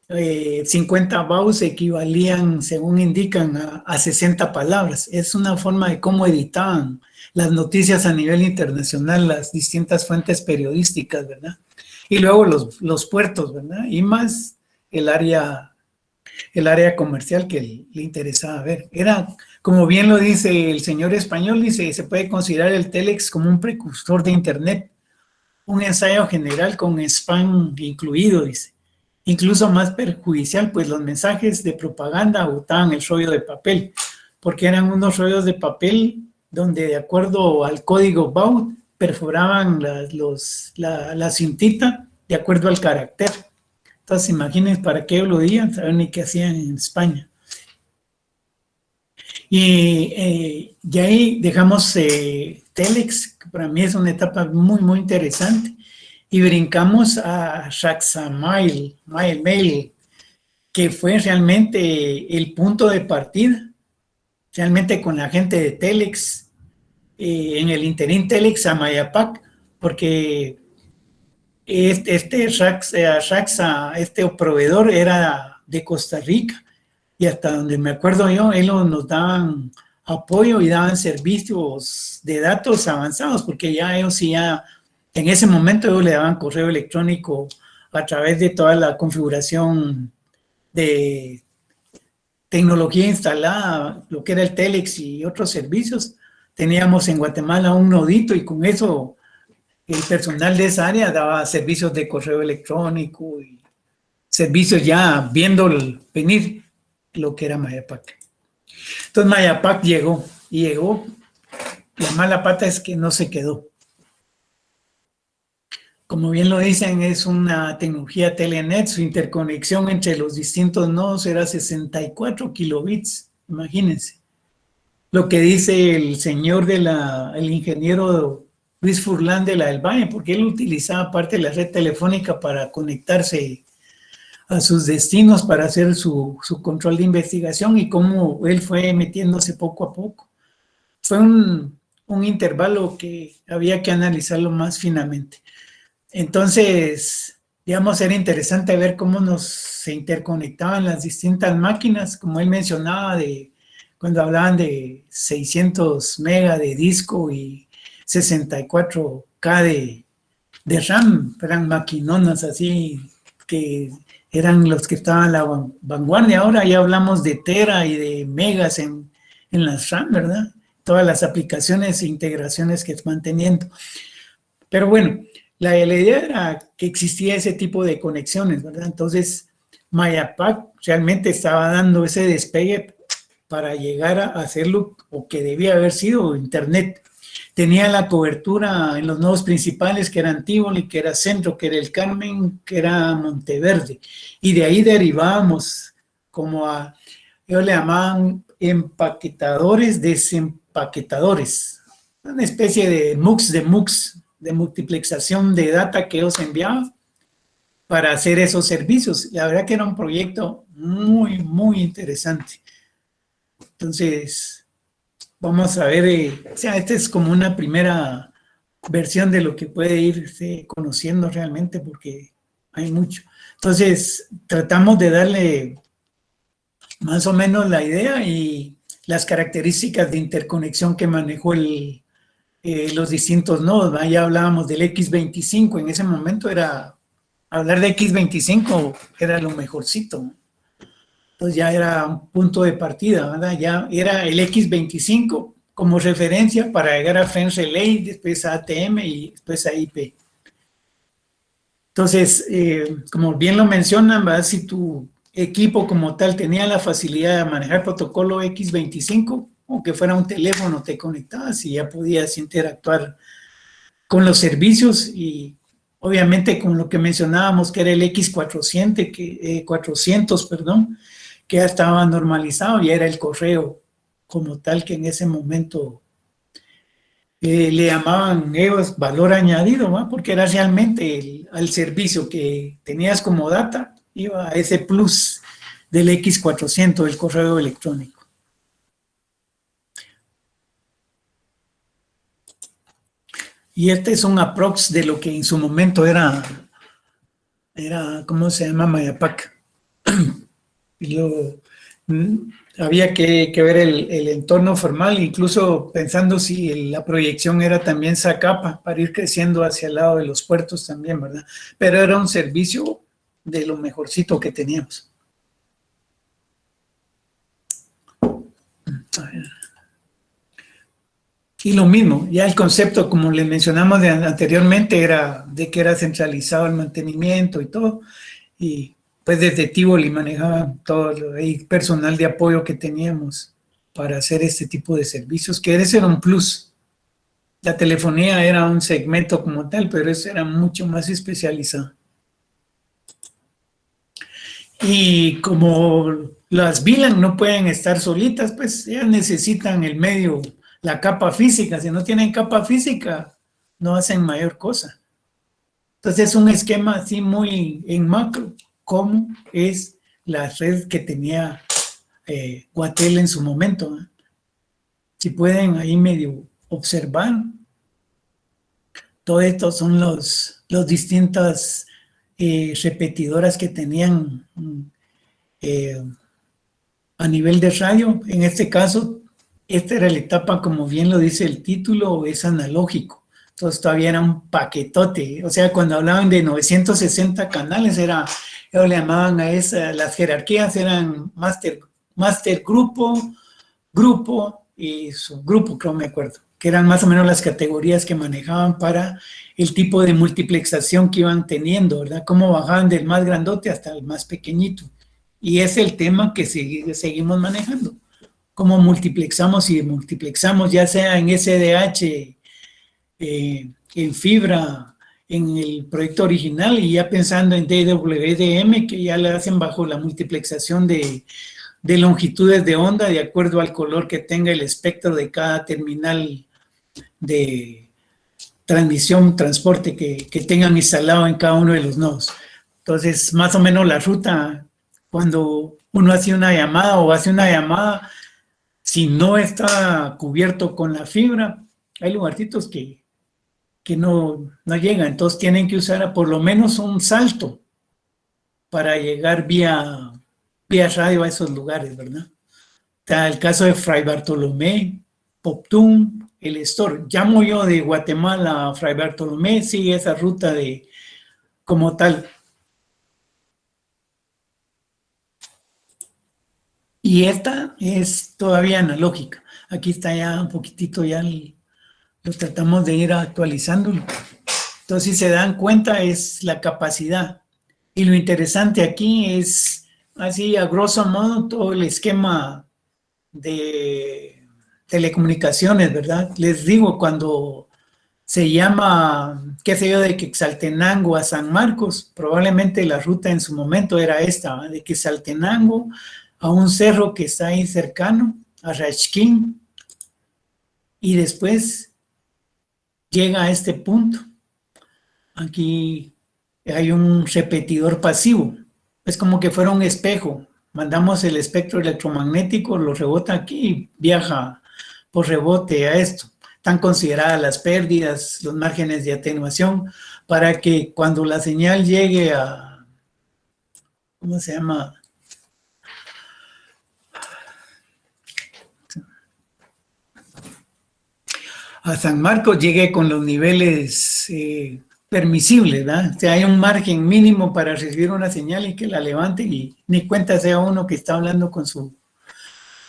50 bauds equivalían, según indican, a 60 palabras. Es una forma de cómo editaban las noticias a nivel internacional, las distintas fuentes periodísticas, ¿verdad? Y luego los puertos, ¿verdad? Y más el área comercial que le interesaba ver. Era, como bien lo dice el señor español, dice, se puede considerar el Telex como un precursor de Internet, un ensayo general con spam incluido, dice. Incluso más perjudicial, pues los mensajes de propaganda botaban el rollo de papel, porque eran unos rollos de papel donde, de acuerdo al código baud, perforaban la cintita de acuerdo al carácter. Entonces, imagínense para qué lo digan, saben ni qué hacían en España. Y ahí dejamos Telex, que para mí es una etapa muy, muy interesante, y brincamos a Shaxamail, Mail, que fue realmente el punto de partida, realmente con la gente de Telex, en el interín Telex a Mayapac, porque este proveedor era de Costa Rica, y hasta donde me acuerdo yo, ellos nos daban apoyo y daban servicios de datos avanzados, porque ya ellos en ese momento ellos le daban correo electrónico a través de toda la configuración de tecnología instalada, lo que era el Telex y otros servicios. Teníamos en Guatemala un nodito y con eso el personal de esa área daba servicios de correo electrónico y servicios ya viendo venir lo que era Mayapac. Entonces Mayapac llegó y llegó. La mala pata es que no se quedó. Como bien lo dicen, es una tecnología Telenet, su interconexión entre los distintos nodos era 64 kilobits, imagínense. Lo que dice el señor el ingeniero Luis Furlan de la del Valle, porque él utilizaba parte de la red telefónica para conectarse a sus destinos, para hacer su control de investigación y cómo él fue metiéndose poco a poco. Fue un intervalo que había que analizarlo más finamente. Entonces, digamos, era interesante ver cómo se interconectaban las distintas máquinas, como él mencionaba, cuando hablaban de 600 mega de disco y 64K de RAM, eran maquinonas así, que eran los que estaban en la vanguardia. Ahora ya hablamos de tera y de megas en las RAM, ¿verdad? Todas las aplicaciones e integraciones que están teniendo. Pero bueno, la idea era que existía ese tipo de conexiones, ¿verdad? Entonces, Mayapac realmente estaba dando ese despegue para llegar a hacerlo, o que debía haber sido Internet. Tenía la cobertura en los nodos principales, que eran Tívoli, que era Centro, que era El Carmen, que era Monteverde. Y de ahí derivábamos como ellos le llamaban empaquetadores, desempaquetadores. Una especie de MUX, de multiplexación de data que ellos enviaban para hacer esos servicios. La verdad que era un proyecto muy, muy interesante. Entonces, vamos a ver, o sea, esta es como una primera versión de lo que puede ir conociendo realmente, porque hay mucho. Entonces, tratamos de darle más o menos la idea y las características de interconexión que manejó los distintos nodos, ¿va? Ya hablábamos del X25, en ese momento hablar de X25 era lo mejorcito. Entonces ya era un punto de partida, ¿verdad? Ya era el X25 como referencia para llegar a French Relay, después a ATM y después a IP. Entonces, como bien lo mencionan, ¿verdad? Si tu equipo como tal tenía la facilidad de manejar protocolo X25, aunque fuera un teléfono, te conectabas y ya podías interactuar con los servicios y obviamente con lo que mencionábamos que era el X400, 400, que ya estaba normalizado, ya era el correo como tal, que en ese momento le llamaban ellos valor añadido, ¿no? Porque era realmente al servicio que tenías como data, iba a ese plus del X400, del correo electrónico. Y este es un aprox de lo que en su momento era ¿cómo se llama? Mayapac. Y había que ver el entorno formal, incluso pensando si la proyección era también Zacapa, para ir creciendo hacia el lado de los puertos también, ¿verdad? Pero era un servicio de lo mejorcito que teníamos. A ver. Y lo mismo, ya el concepto, como le mencionamos anteriormente, era de que era centralizado el mantenimiento y todo, y pues desde Tívoli manejaban todo el personal de apoyo que teníamos para hacer este tipo de servicios, que ese era un plus. La telefonía era un segmento como tal, pero eso era mucho más especializado. Y como las VLAN no pueden estar solitas, pues ya necesitan el medio, la capa física. Si no tienen capa física, no hacen mayor cosa. Entonces es un esquema así muy en macro, como es la red que tenía Guatel en su momento, ¿eh? Si pueden ahí medio observar, todo esto son los distintas repetidoras que tenían a nivel de radio. En este caso, esta era la etapa, como bien lo dice el título, es analógico. Entonces todavía era un paquetote. O sea, cuando hablaban de 960 canales, ellos le llamaban a las jerarquías eran master grupo y subgrupo, creo me acuerdo. que eran más o menos las categorías que manejaban para el tipo de multiplexación que iban teniendo, ¿verdad? Cómo bajaban del más grandote hasta el más pequeñito. Y es el tema que seguimos manejando. Cómo multiplexamos y multiplexamos, ya sea en SDH, en fibra, en el proyecto original, y ya pensando en DWDM, que ya le hacen bajo la multiplexación de longitudes de onda de acuerdo al color que tenga el espectro de cada terminal de transmisión, transporte que tengan instalado en cada uno de los nodos. Entonces, más o menos la ruta, cuando uno hace una llamada o hace una llamada, si no está cubierto con la fibra, hay lugarcitos que no llegan, entonces tienen que usar por lo menos un salto para llegar vía radio a esos lugares, ¿verdad? Está el caso de Fray Bartolomé, Poptún, el Estor. Llamo yo de Guatemala a Fray Bartolomé, sigue esa ruta de como tal. Y esta es todavía analógica. Aquí está ya un poquitito, ya lo tratamos de ir actualizándolo. Entonces, si se dan cuenta, es la capacidad. Y lo interesante aquí es, así a grosso modo, todo el esquema de telecomunicaciones, ¿verdad? Les digo, cuando se llama, qué sé yo, de Quetzaltenango a San Marcos, probablemente la ruta en su momento era esta, ¿verdad? De Quetzaltenango a un cerro que está ahí cercano, a Rachquín, y después llega a este punto. Aquí hay un repetidor pasivo, es como que fuera un espejo. Mandamos el espectro electromagnético, lo rebota aquí y viaja por rebote a esto. Están consideradas las pérdidas, los márgenes de atenuación, para que cuando la señal llegue a, ¿cómo se llama? A San Marcos llegue con los niveles permisibles, ¿verdad? O sea, hay un margen mínimo para recibir una señal y que la levante y ni cuenta sea uno que está hablando con su,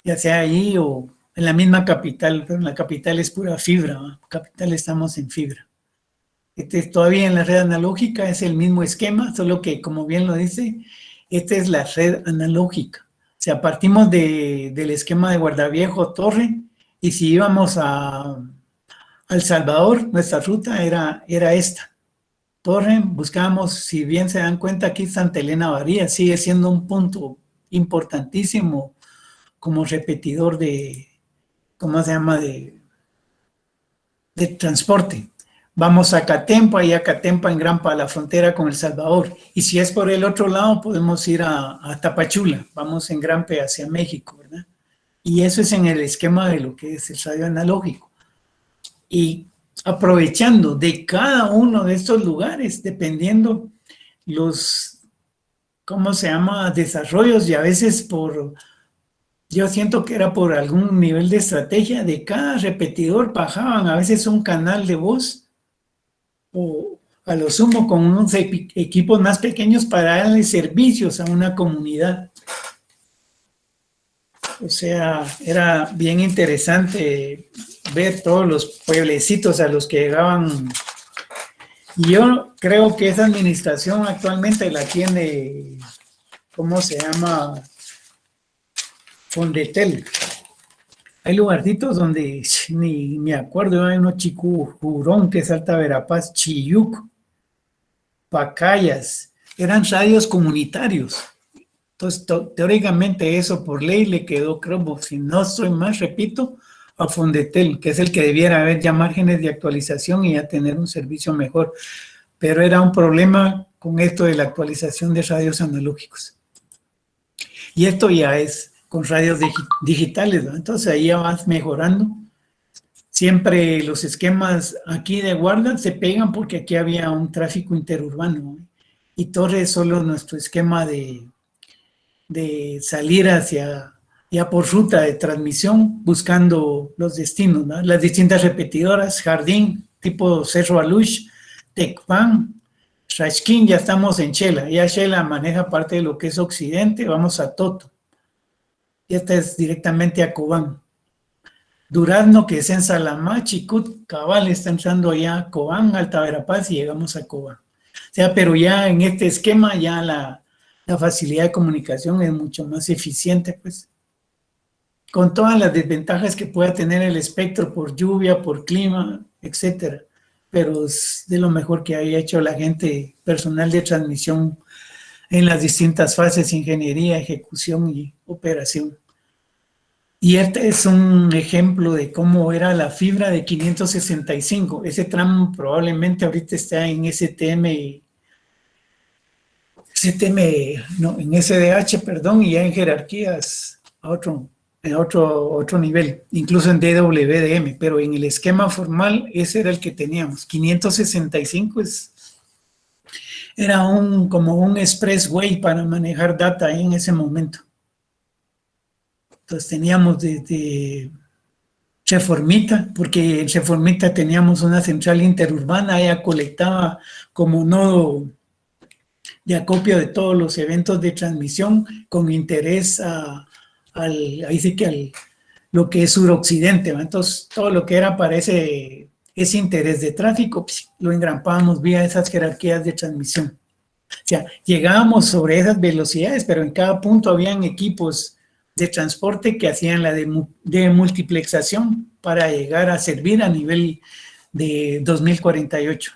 ya sea ahí o en la misma capital, pero en la capital es pura fibra, ¿no? En la capital estamos en fibra. Todavía en la red analógica es el mismo esquema, solo que, como bien lo dice, esta es la red analógica. O sea, partimos del esquema de Guardaviejo Torre, y si íbamos a El Salvador, nuestra ruta era esta. Torre, buscábamos, si bien se dan cuenta, aquí Santa Elena Varía sigue siendo un punto importantísimo como repetidor de, ¿cómo se llama?, de transporte. Vamos a Catempa, y a Catempa en Grampa, a la frontera con El Salvador. Y si es por el otro lado, podemos ir a Tapachula. Vamos en Grampe hacia México, ¿verdad? Y eso es en el esquema de lo que es el radio analógico. Y aprovechando de cada uno de estos lugares, dependiendo los, ¿cómo se llama?, desarrollos, y a veces yo siento que era por algún nivel de estrategia, de cada repetidor bajaban a veces un canal de voz, o a lo sumo con unos equipos más pequeños para darle servicios a una comunidad. O sea, era bien interesante ver todos los pueblecitos a los que llegaban. Y yo creo que esa administración actualmente la tiene, ¿cómo se llama?, Fondetel. Hay lugarcitos donde ni me acuerdo, hay uno Chicurón, que es Alta Verapaz, Chiyuc, Pacayas, eran radios comunitarios. Entonces, teóricamente eso por ley le quedó, creo, si no estoy más, repito, a Fondetel, que es el que debiera haber ya márgenes de actualización y ya tener un servicio mejor. Pero era un problema con esto de la actualización de radios analógicos. Y esto ya es con radios digitales, ¿no? Entonces ahí ya vas mejorando. Siempre los esquemas aquí de guarda se pegan porque aquí había un tráfico interurbano, ¿no? Y Torre es solo nuestro esquema de salir hacia, ya por ruta de transmisión, buscando los destinos, ¿no? Las distintas repetidoras, Jardín, tipo Cerro Alush, Tecpan, Rachquín, ya estamos en Chela. Ya Chela maneja parte de lo que es occidente, vamos a Toto. Y esta es directamente a Cobán. Durazno, que es en Salamá, Chicut, cabal, está entrando allá a Cobán, Alta Verapaz y llegamos a Cobán. O sea, pero ya en este esquema ya la facilidad de comunicación es mucho más eficiente, pues, con todas las desventajas que pueda tener el espectro por lluvia, por clima, etcétera. Pero es de lo mejor que haya hecho la gente, personal de transmisión en las distintas fases, ingeniería, ejecución y operación. Y este es un ejemplo de cómo era la fibra de 565. Ese tramo probablemente ahorita está en no, en SDH, perdón, y ya en jerarquías a otro nivel, incluso en DWDM, pero en el esquema formal ese era el que teníamos. 565 era como un expressway para manejar data ahí en ese momento. Entonces teníamos desde Reformita, porque en Reformita teníamos una central interurbana, ella colectaba como nodo de acopio de todos los eventos de transmisión con interés ahí sí que lo que es suroccidente, ¿va? Entonces todo lo que era para ese interés de tráfico, pues, lo engrampábamos vía esas jerarquías de transmisión. O sea, llegábamos sobre esas velocidades, pero en cada punto habían equipos de transporte que hacían la de multiplexación para llegar a servir a nivel de 2048.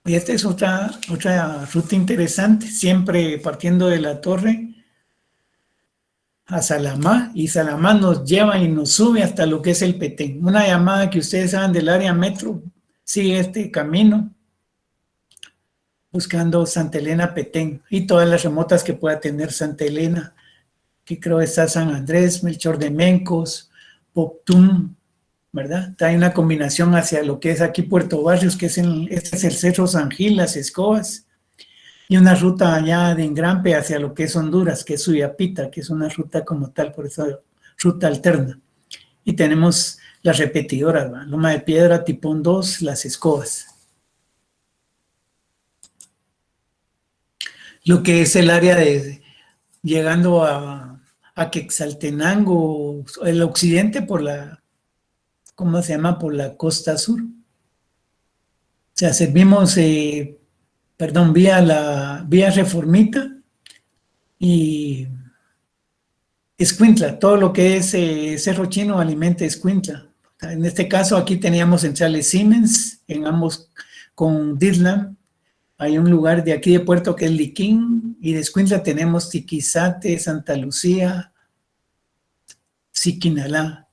Y esta es otra ruta interesante, siempre partiendo de la torre a Salamá, y Salamá nos lleva y nos sube hasta lo que es el Petén. Una llamada que ustedes saben del área metro, sigue este camino buscando Santa Elena Petén y todas las remotas que pueda tener Santa Elena, que creo está San Andrés, Melchor de Mencos, Poptum, ¿verdad? Hay una combinación hacia lo que es aquí Puerto Barrios, que este es el Cerro San Gil, Las Escobas, y una ruta allá de Engrampe hacia lo que es Honduras, que es Suyapita, que es una ruta como tal, por eso ruta alterna. Y tenemos las repetidoras, ¿verdad? Loma de Piedra, Tipón 2, Las Escobas. Lo que es el área de llegando a Quetzaltenango, el occidente por ¿cómo se llama? Por la costa sur. O sea, servimos, vía Reformita y Escuintla, todo lo que es Cerro Chino alimenta Escuintla. En este caso aquí teníamos centrales Siemens, en ambos con Ditlan. Hay un lugar de aquí de Puerto que es Liquín, y de Escuintla tenemos Tiquizate, Santa Lucía, Siquinalá.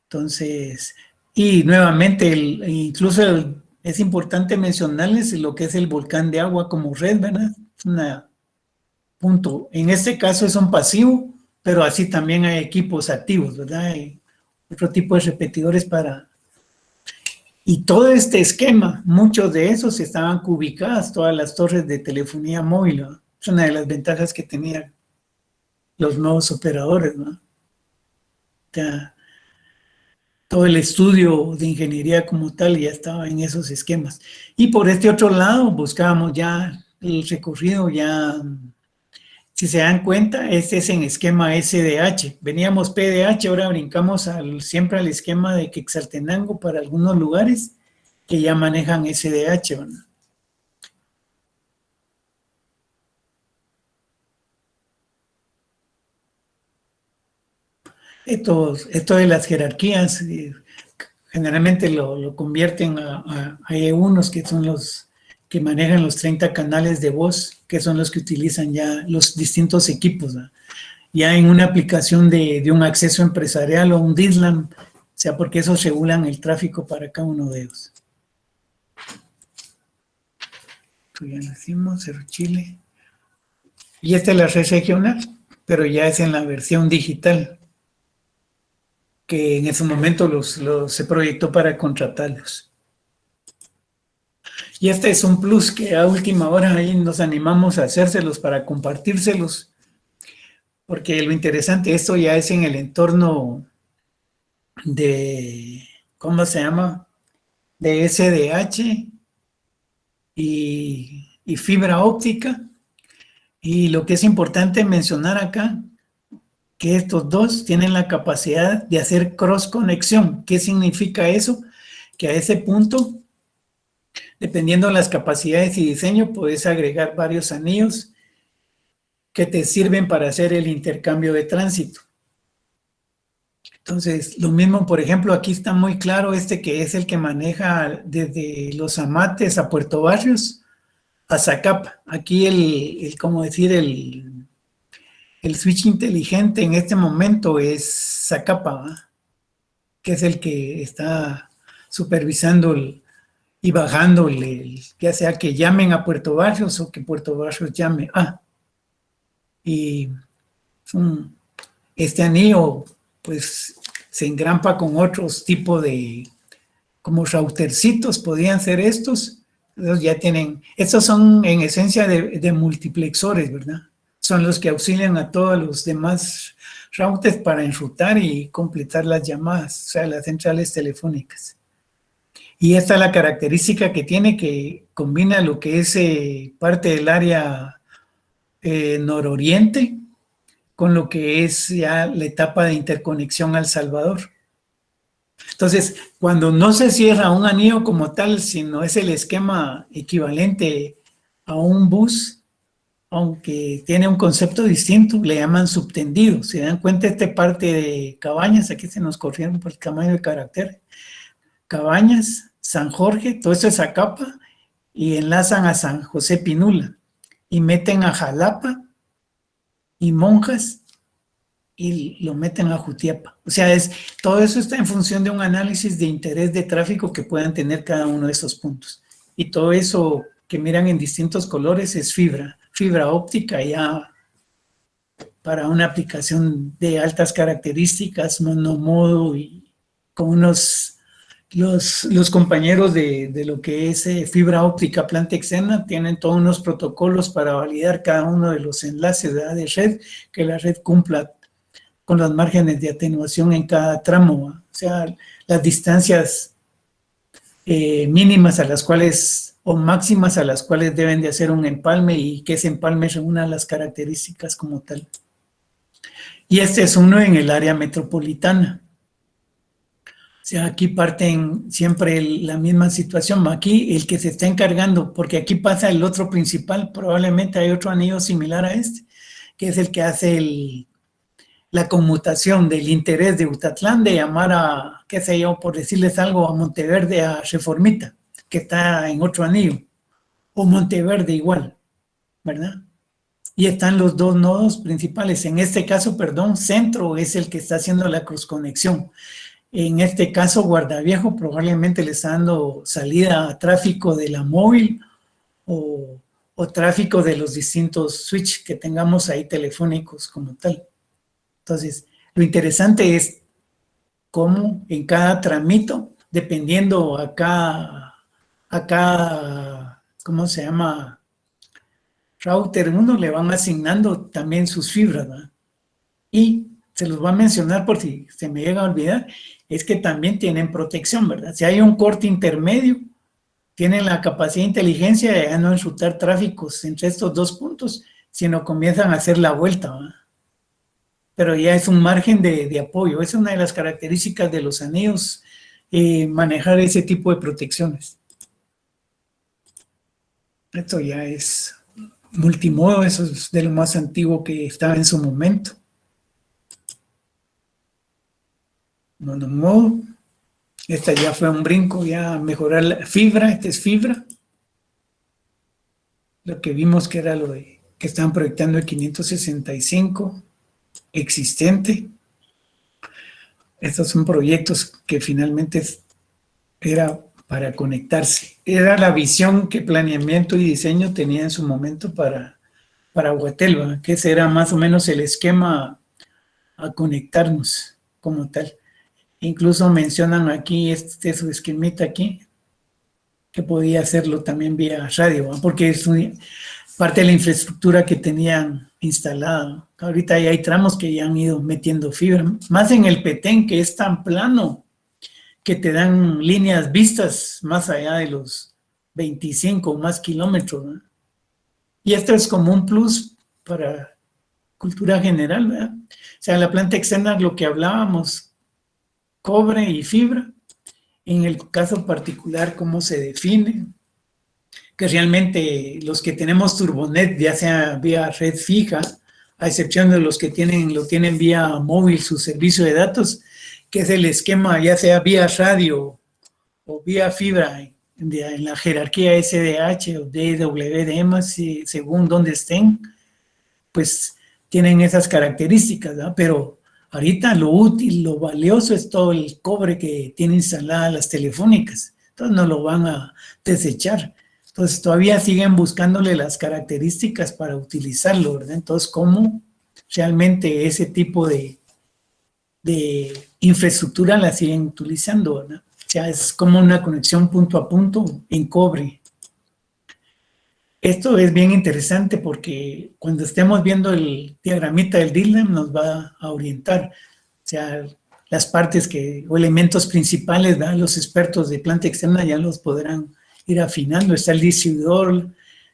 Entonces, y nuevamente, incluso es importante mencionarles lo que es el volcán de agua como red, ¿verdad? Punto. En este caso es un pasivo, pero así también hay equipos activos, ¿verdad? Hay otro tipo de repetidores y todo este esquema, muchos de esos estaban ubicadas, todas las torres de telefonía móvil, ¿no? Es una de las ventajas que tenían los nuevos operadores, ¿no? O sea, todo el estudio de ingeniería como tal ya estaba en esos esquemas. Y por este otro lado buscábamos ya el recorrido, ya, si se dan cuenta, este es en esquema SDH. Veníamos PDH, ahora brincamos siempre al esquema de Quetzaltenango para algunos lugares que ya manejan SDH, ¿verdad? Esto de las jerarquías, generalmente lo convierten a E1, que son los que manejan los 30 canales de voz, que son los que utilizan ya los distintos equipos, ¿no? Ya en una aplicación de un acceso empresarial o un DISLAM, o sea, porque esos regulan el tráfico para cada uno de ellos. Esto ya lo hicimos, Cerro Chile. Y esta es la red regional, pero ya es en la versión digital, que en ese momento se proyectó para contratarlos. Y este es un plus que a última hora ahí nos animamos a hacérselos para compartírselos, porque lo interesante, esto ya es en el entorno de, ¿cómo se llama? De SDH y y fibra óptica. Y lo que es importante mencionar acá, que estos dos tienen la capacidad de hacer cross conexión. ¿Qué significa eso? Que a ese punto, dependiendo de las capacidades y diseño, puedes agregar varios anillos que te sirven para hacer el intercambio de tránsito. Entonces, lo mismo, por ejemplo, aquí está muy claro que es el que maneja desde Los Amates a Puerto Barrios a Zacapa. Aquí como decir, el switch inteligente en este momento es Zacapa, ¿va? Que es el que está supervisando y bajando, ya sea que llamen a Puerto Barrios o que Puerto Barrios llame a. Y este anillo, pues, se engrampa con otros tipos de, como routercitos, podrían ser estos. Entonces ya tienen, estos son en esencia de multiplexores, ¿verdad? Son los que auxilian a todos los demás routers para enrutar y completar las llamadas, o sea, las centrales telefónicas. Y esta es la característica que tiene, que combina lo que es parte del área nororiente con lo que es ya la etapa de interconexión al Salvador. Entonces, cuando no se cierra un anillo como tal, sino es el esquema equivalente a un bus, aunque tiene un concepto distinto, le llaman subtendido. Se dan cuenta, esta parte de Cabañas, aquí se nos corrieron por el tamaño de carácter. Cabañas, San Jorge, todo eso es Zacapa, y enlazan a San José Pinula, y meten a Jalapa y Monjas, y lo meten a Jutiapa. O sea, todo eso está en función de un análisis de interés de tráfico que puedan tener cada uno de esos puntos. Y todo eso que miran en distintos colores es fibra óptica, ya para una aplicación de altas características, monomodo, y con los compañeros de lo que es fibra óptica Plantexena tienen todos unos protocolos para validar cada uno de los enlaces de red, que la red cumpla con los márgenes de atenuación en cada tramo, o sea, las distancias mínimas a las cuales, o máximas a las cuales deben de hacer un empalme, y que ese empalme reúna las características como tal. Y este es uno en el área metropolitana. O sea, aquí parten siempre la misma situación. Aquí el que se está encargando, porque aquí pasa el otro principal, probablemente hay otro anillo similar a este, que es el que hace la conmutación del interés de Utatlán de llamar a, qué sé yo, por decirles algo, a Monteverde, a Reformita, que está en otro anillo, o Monteverde igual, ¿verdad? Y están los dos nodos principales. En este caso, Centro es el que está haciendo la cross-conexión. En este caso, Guardaviejo probablemente le está dando salida a tráfico de la móvil o tráfico de los distintos switch que tengamos ahí telefónicos como tal. Entonces, lo interesante es cómo en cada tramito, dependiendo acá, ¿cómo se llama? Router 1, le van asignando también sus fibras, ¿verdad? Y se los voy a mencionar por si se me llega a olvidar, es que también tienen protección, ¿verdad? Si hay un corte intermedio, tienen la capacidad de inteligencia de ya no enrutar tráficos entre estos dos puntos, sino comienzan a hacer la vuelta, ¿verdad? Pero ya es un margen de apoyo. Es una de las características de los anillos, manejar ese tipo de protecciones. Esto ya es multimodo, eso es de lo más antiguo que estaba en su momento. Monomodo, esta ya fue un brinco, ya mejorar la fibra, esta es fibra. Lo que vimos que era lo que estaban proyectando el 565 existente. Estos son proyectos que finalmente era para conectarse. Era la visión que planeamiento y diseño tenía en su momento para Huetelva, que ese era más o menos el esquema a conectarnos como tal. Incluso mencionan aquí su esquemita aquí, que podía hacerlo también vía radio, ¿no? Porque es parte de la infraestructura que tenían instalada. Ahorita ya hay tramos que ya han ido metiendo fibra, más en el Petén, que es tan plano que te dan líneas vistas más allá de los 25 o más kilómetros, ¿no? Y esto es como un plus para cultura general, ¿verdad? O sea, la planta externa, lo que hablábamos, cobre y fibra. En el caso particular, cómo se define, que realmente los que tenemos Turbonet, ya sea vía red fija, a excepción de los que lo tienen vía móvil, su servicio de datos, que es el esquema, ya sea vía radio o vía fibra, en la jerarquía SDH o DWDM, según donde estén, pues tienen esas características, ¿no? Pero ahorita lo útil, lo valioso es todo el cobre que tienen instaladas las telefónicas. Entonces no lo van a desechar. Entonces todavía siguen buscándole las características para utilizarlo, ¿verdad? Entonces, ¿cómo realmente ese tipo de infraestructura la siguen utilizando, ¿verdad? O sea, es como una conexión punto a punto en cobre. Esto es bien interesante porque cuando estemos viendo el diagramita del DILAM nos va a orientar. O sea, las partes o elementos principales, ¿verdad? Los expertos de planta externa ya los podrán ir afinando. Está el distribuidor,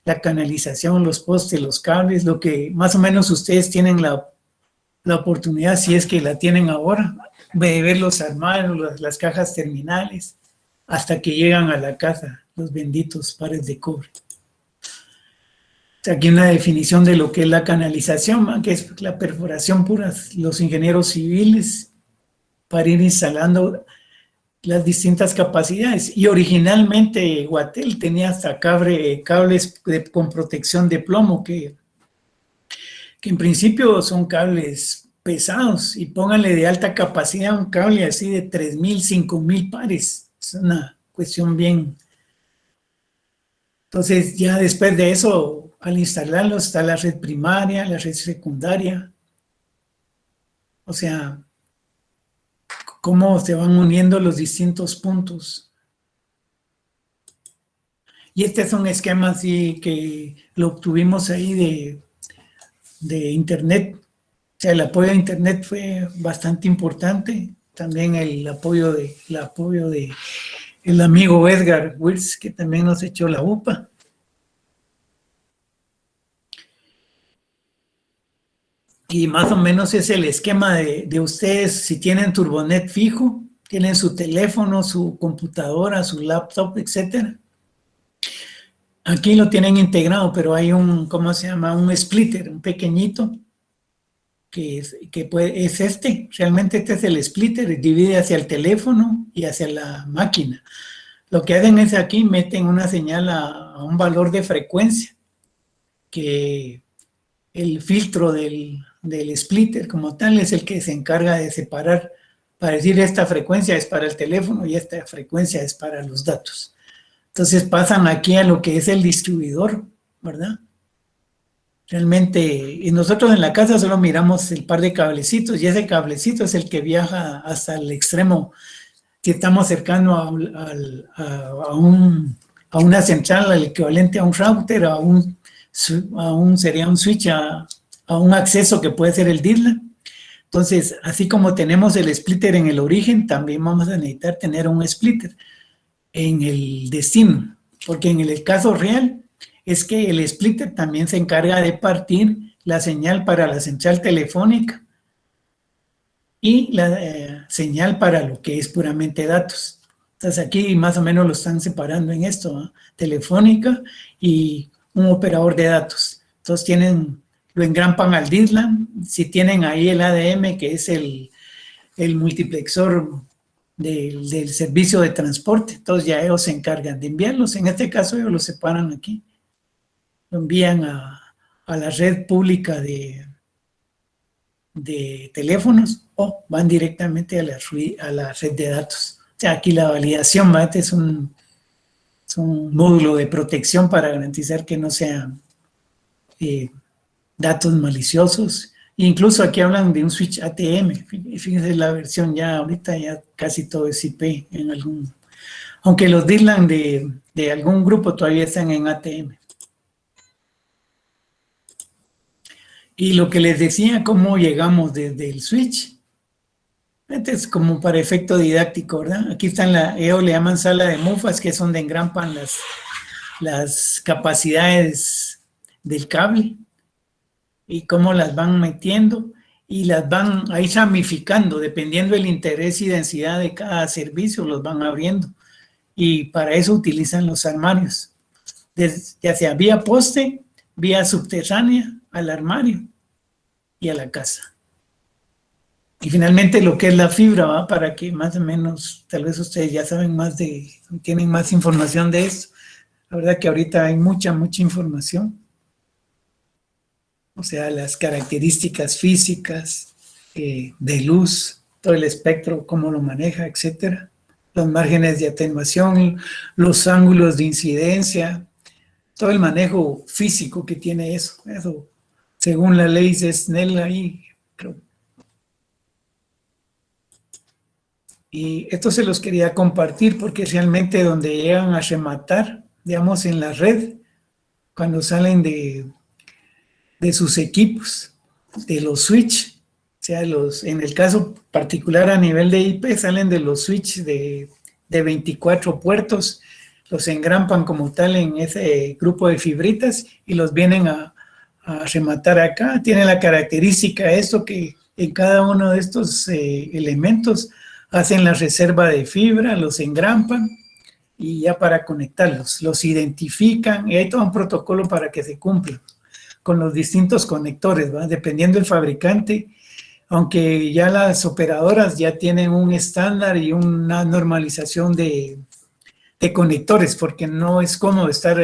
la canalización, los postes, los cables, lo que más o menos ustedes tienen la oportunidad, si es que la tienen ahora, de verlos armados, las cajas terminales, hasta que llegan a la casa, los benditos pares de cobre. Aquí una definición de lo que es la canalización, que es la perforación pura, los ingenieros civiles, para ir instalando las distintas capacidades. Y originalmente Guatel tenía hasta cables con protección de plomo, que en principio son cables pesados, y pónganle de alta capacidad un cable así de 3,000, 5,000 pares. Es una cuestión bien. Entonces, ya después de eso, al instalarlo, está la red primaria, la red secundaria. O sea, cómo se van uniendo los distintos puntos. Y este es un esquema así que lo obtuvimos ahí de Internet. O sea, el apoyo a Internet fue bastante importante. También el apoyo de el amigo Edgar Wills, que también nos echó la UPA. Y más o menos es el esquema de ustedes, si tienen Turbonet fijo, tienen su teléfono, su computadora, su laptop, etcétera. Aquí lo tienen integrado, pero hay ¿cómo se llama? Un splitter, un pequeñito, es este. Realmente este es el splitter, divide hacia el teléfono y hacia la máquina. Lo que hacen es aquí meten una señal a un valor de frecuencia, que el filtro del splitter como tal es el que se encarga de separar, para decir esta frecuencia es para el teléfono y esta frecuencia es para los datos. Entonces pasan aquí a lo que es el distribuidor, ¿verdad? Realmente, y nosotros en la casa solo miramos el par de cablecitos, y ese cablecito es el que viaja hasta el extremo, si estamos cercano a una central, al equivalente a un router, sería un switch, a un acceso que puede ser el DILAM. Entonces, así como tenemos el splitter en el origen, también vamos a necesitar tener un splitter en el destino, porque en el caso real es que el splitter también se encarga de partir la señal para la central telefónica y la señal para lo que es puramente datos. Entonces aquí más o menos lo están separando en esto, ¿no? Telefónica y un operador de datos. Entonces lo engrampan al DILAM, si tienen ahí el ADM, que es el multiplexor del servicio de transporte, entonces ya ellos se encargan de enviarlos. En este caso ellos lo separan aquí, lo envían a la red pública de teléfonos o van directamente a la red de datos. O sea, aquí la validación, ¿verdad? Es un módulo de protección para garantizar que no sean datos maliciosos. Incluso aquí hablan de un switch ATM. Fíjense la versión ya, ahorita ya casi todo es IP en aunque los DILAM de algún grupo todavía están en ATM. Y lo que les decía, cómo llegamos desde el switch. Este es como para efecto didáctico, ¿verdad? Aquí están ellos le llaman sala de mufas, que es donde engrampan las capacidades del cable y cómo las van metiendo y las van ahí ramificando, dependiendo del interés y densidad de cada servicio, los van abriendo. Y para eso utilizan los armarios, ya sea vía poste, vía subterránea, al armario y a la casa. Y finalmente lo que es la fibra, ¿va? Para que más o menos, tal vez ustedes ya saben más tienen más información de esto. La verdad que ahorita hay mucha información. O sea, las características físicas de luz, todo el espectro, cómo lo maneja, etcétera. Los márgenes de atenuación, los ángulos de incidencia, todo el manejo físico que tiene eso. Eso, según la ley de Snell ahí, creo. Y esto se los quería compartir porque realmente donde llegan a rematar, digamos, en la red, cuando salen de sus equipos, de los switch, o sea, en el caso particular a nivel de IP, salen de los switch de 24 puertos, los engrampan como tal en ese grupo de fibritas y los vienen a rematar acá. Tiene la característica esto que en cada uno de estos elementos hacen la reserva de fibra, los engrampan y ya para conectarlos, los identifican y hay todo un protocolo para que se cumpla con los distintos conectores, ¿va? Dependiendo del fabricante, aunque ya las operadoras ya tienen un estándar y una normalización de conectores, porque no es cómodo estar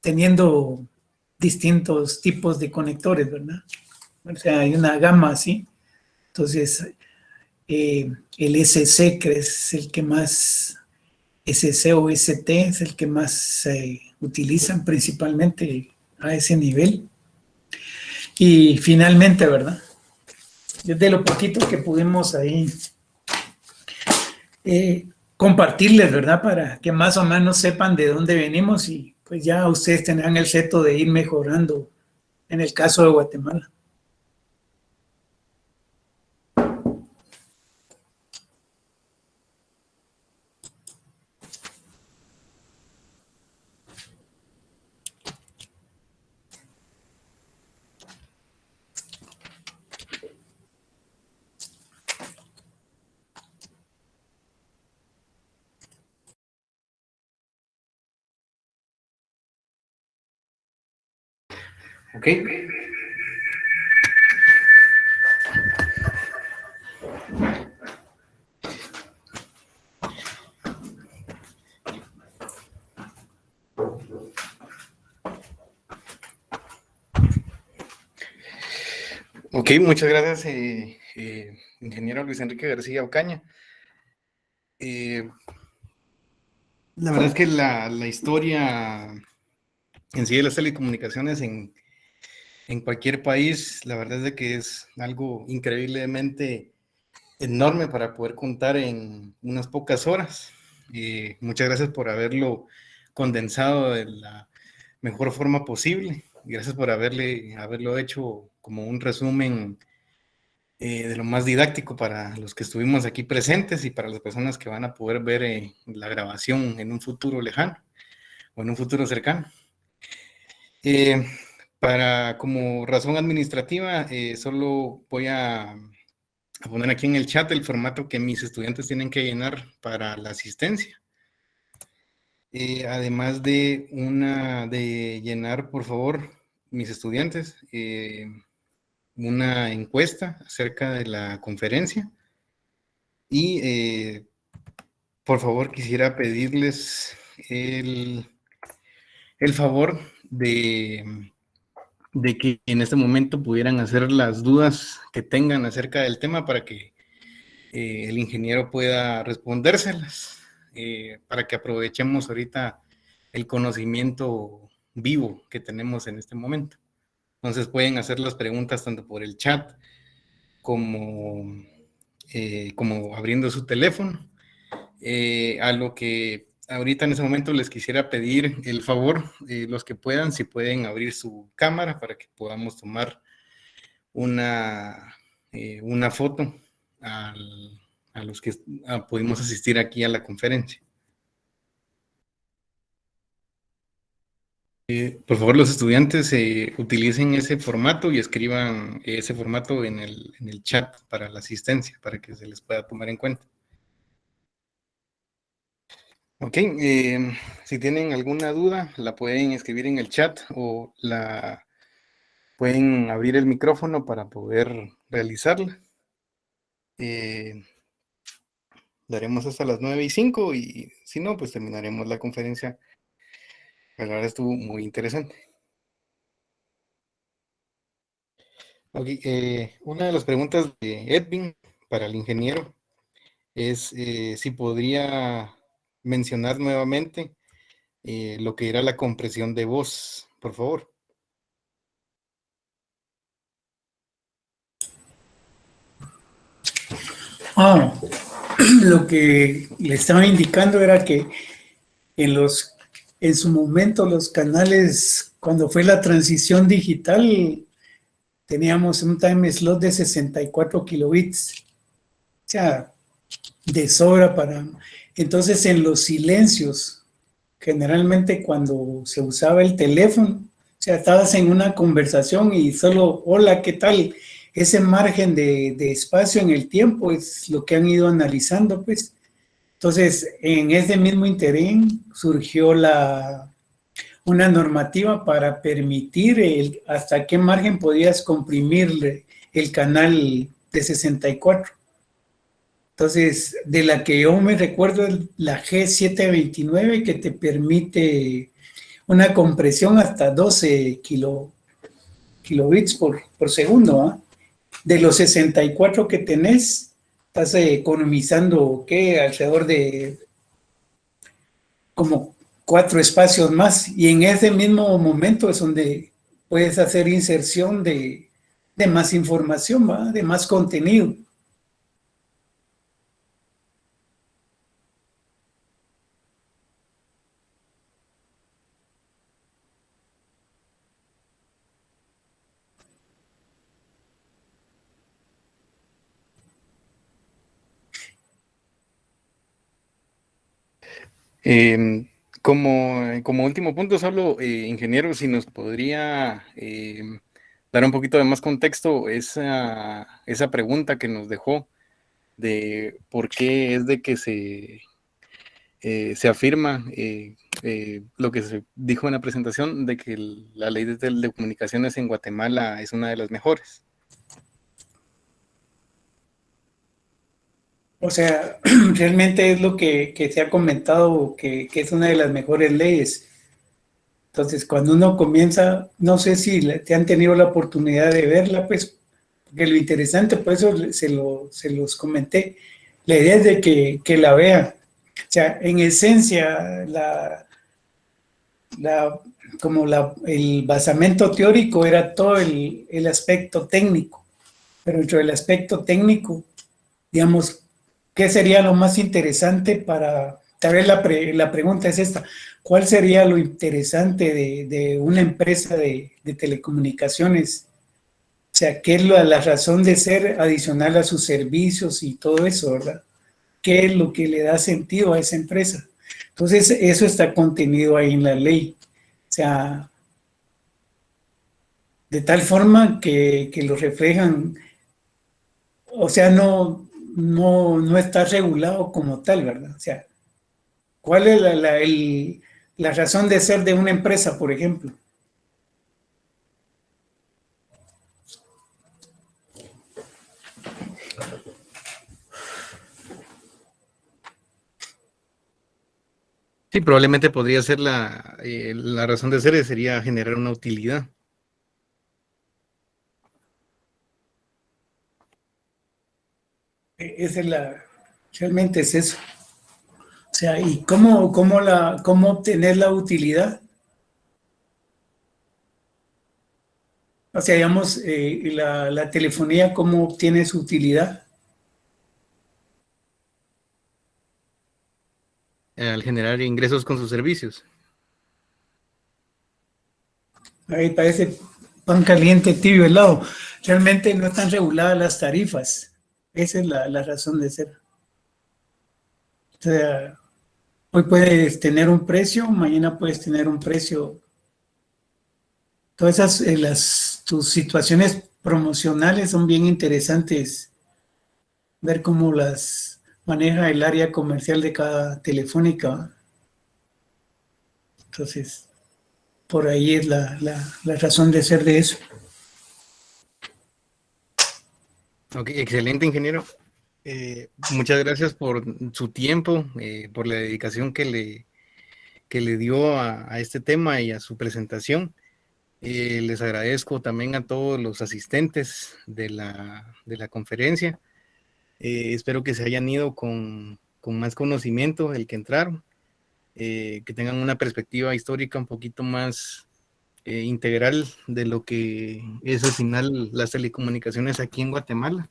teniendo distintos tipos de conectores, ¿verdad? O sea, hay una gama así. Entonces, el SC, que es el que más, SC o ST, es el que más utilizan principalmente a ese nivel. Y finalmente, ¿verdad? Desde lo poquito que pudimos ahí compartirles, ¿verdad? Para que más o menos sepan de dónde venimos y pues ya ustedes tendrán el reto de ir mejorando en el caso de Guatemala. Ok. Ok, muchas gracias, ingeniero Luis Enrique García Ocaña. La verdad es que la historia en sí de las telecomunicaciones en cualquier país, la verdad es de que es algo increíblemente enorme para poder contar en unas pocas horas. Muchas gracias por haberlo condensado de la mejor forma posible. Gracias por haberlo hecho como un resumen de lo más didáctico para los que estuvimos aquí presentes y para las personas que van a poder ver la grabación en un futuro lejano o en un futuro cercano. Como razón administrativa, solo voy a poner aquí en el chat el formato que mis estudiantes tienen que llenar para la asistencia. Además de llenar, por favor, mis estudiantes, una encuesta acerca de la conferencia. Y, por favor, quisiera pedirles el favor de que en este momento pudieran hacer las dudas que tengan acerca del tema para que el ingeniero pueda respondérselas, para que aprovechemos ahorita el conocimiento vivo que tenemos en este momento. Entonces pueden hacer las preguntas tanto por el chat como abriendo su teléfono. A lo que ahorita en ese momento les quisiera pedir el favor, los que puedan, si pueden abrir su cámara para que podamos tomar una foto a los que pudimos asistir aquí a la conferencia. Por favor, los estudiantes utilicen ese formato y escriban ese formato en el chat para la asistencia, para que se les pueda tomar en cuenta. Ok, si tienen alguna duda, la pueden escribir en el chat o la pueden abrir el micrófono para poder realizarla. Daremos hasta las 9:05 y si no, pues terminaremos la conferencia. La verdad estuvo muy interesante. Ok, una de las preguntas de Edwin para el ingeniero es si podría mencionar nuevamente lo que era la compresión de voz, por favor. Lo que le estaba indicando era que en su momento los canales, cuando fue la transición digital, teníamos un time slot de 64 kilobits. O sea, de sobra para... Entonces, en los silencios, generalmente cuando se usaba el teléfono, o sea, estabas en una conversación y solo, hola, ¿qué tal? Ese margen de espacio en el tiempo es lo que han ido analizando, pues. Entonces, en ese mismo interín surgió una normativa para permitir hasta qué margen podías comprimir el canal de 64. Entonces, de la que yo me recuerdo es la G729 que te permite una compresión hasta 12 kilobits por segundo. ¿eh? De los 64 que tenés, estás economizando, ¿qué? Alrededor de como 4 espacios más. Y en ese mismo momento es donde puedes hacer inserción de más información, ¿va? De más contenido. Como último punto, solo, ingeniero, si nos podría dar un poquito de más contexto esa pregunta que nos dejó de por qué es de que se afirma lo que se dijo en la presentación de que la ley de telecomunicaciones en Guatemala es una de las mejores. O sea, realmente es lo que se ha comentado, que es una de las mejores leyes. Entonces, cuando uno comienza, no sé si te han tenido la oportunidad de verla, pues, porque lo interesante, por eso se los comenté, la idea es de que la vean. O sea, en esencia, el basamento teórico era todo el aspecto técnico, pero dentro del aspecto técnico, digamos, ¿qué sería lo más interesante para, tal vez la pregunta es esta, ¿cuál sería lo interesante de una empresa de telecomunicaciones? O sea, ¿qué es la razón de ser adicional a sus servicios y todo eso, verdad? ¿Qué es lo que le da sentido a esa empresa? Entonces, eso está contenido ahí en la ley. O sea, de tal forma que lo reflejan, o sea, no está regulado como tal, ¿verdad? O sea, ¿cuál es la razón de ser de una empresa, por ejemplo? Sí, probablemente podría ser la razón de ser sería generar una utilidad. Esa es realmente es eso. O sea, ¿y cómo obtener la utilidad? O sea, digamos, la telefonía, ¿cómo obtiene su utilidad? Al generar ingresos con sus servicios. Ahí parece pan caliente, tibio, helado. Realmente no están reguladas las tarifas. Esa es la razón de ser. O sea, hoy puedes tener un precio, mañana puedes tener un precio todas esas, tus situaciones promocionales son bien interesantes, ver cómo las maneja el área comercial de cada telefónica. Entonces, por ahí es la razón de ser de eso. Ok, excelente, ingeniero. Muchas gracias por su tiempo, por la dedicación que le dio a este tema y a su presentación. Les agradezco también a todos los asistentes de la conferencia. Espero que se hayan ido con más conocimiento del que entraron, que tengan una perspectiva histórica un poquito más integral de lo que es al final las telecomunicaciones aquí en Guatemala.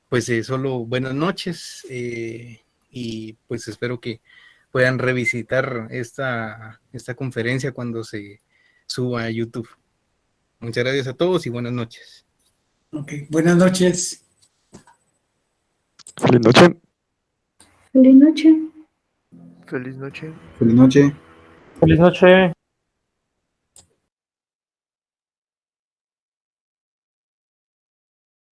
Pues solo buenas noches y pues espero que puedan revisitar esta conferencia cuando se suba a YouTube. Muchas gracias a todos y buenas noches. Ok, buenas noches. Feliz noche. Feliz noche. Feliz noche. Feliz noche. Feliz noche.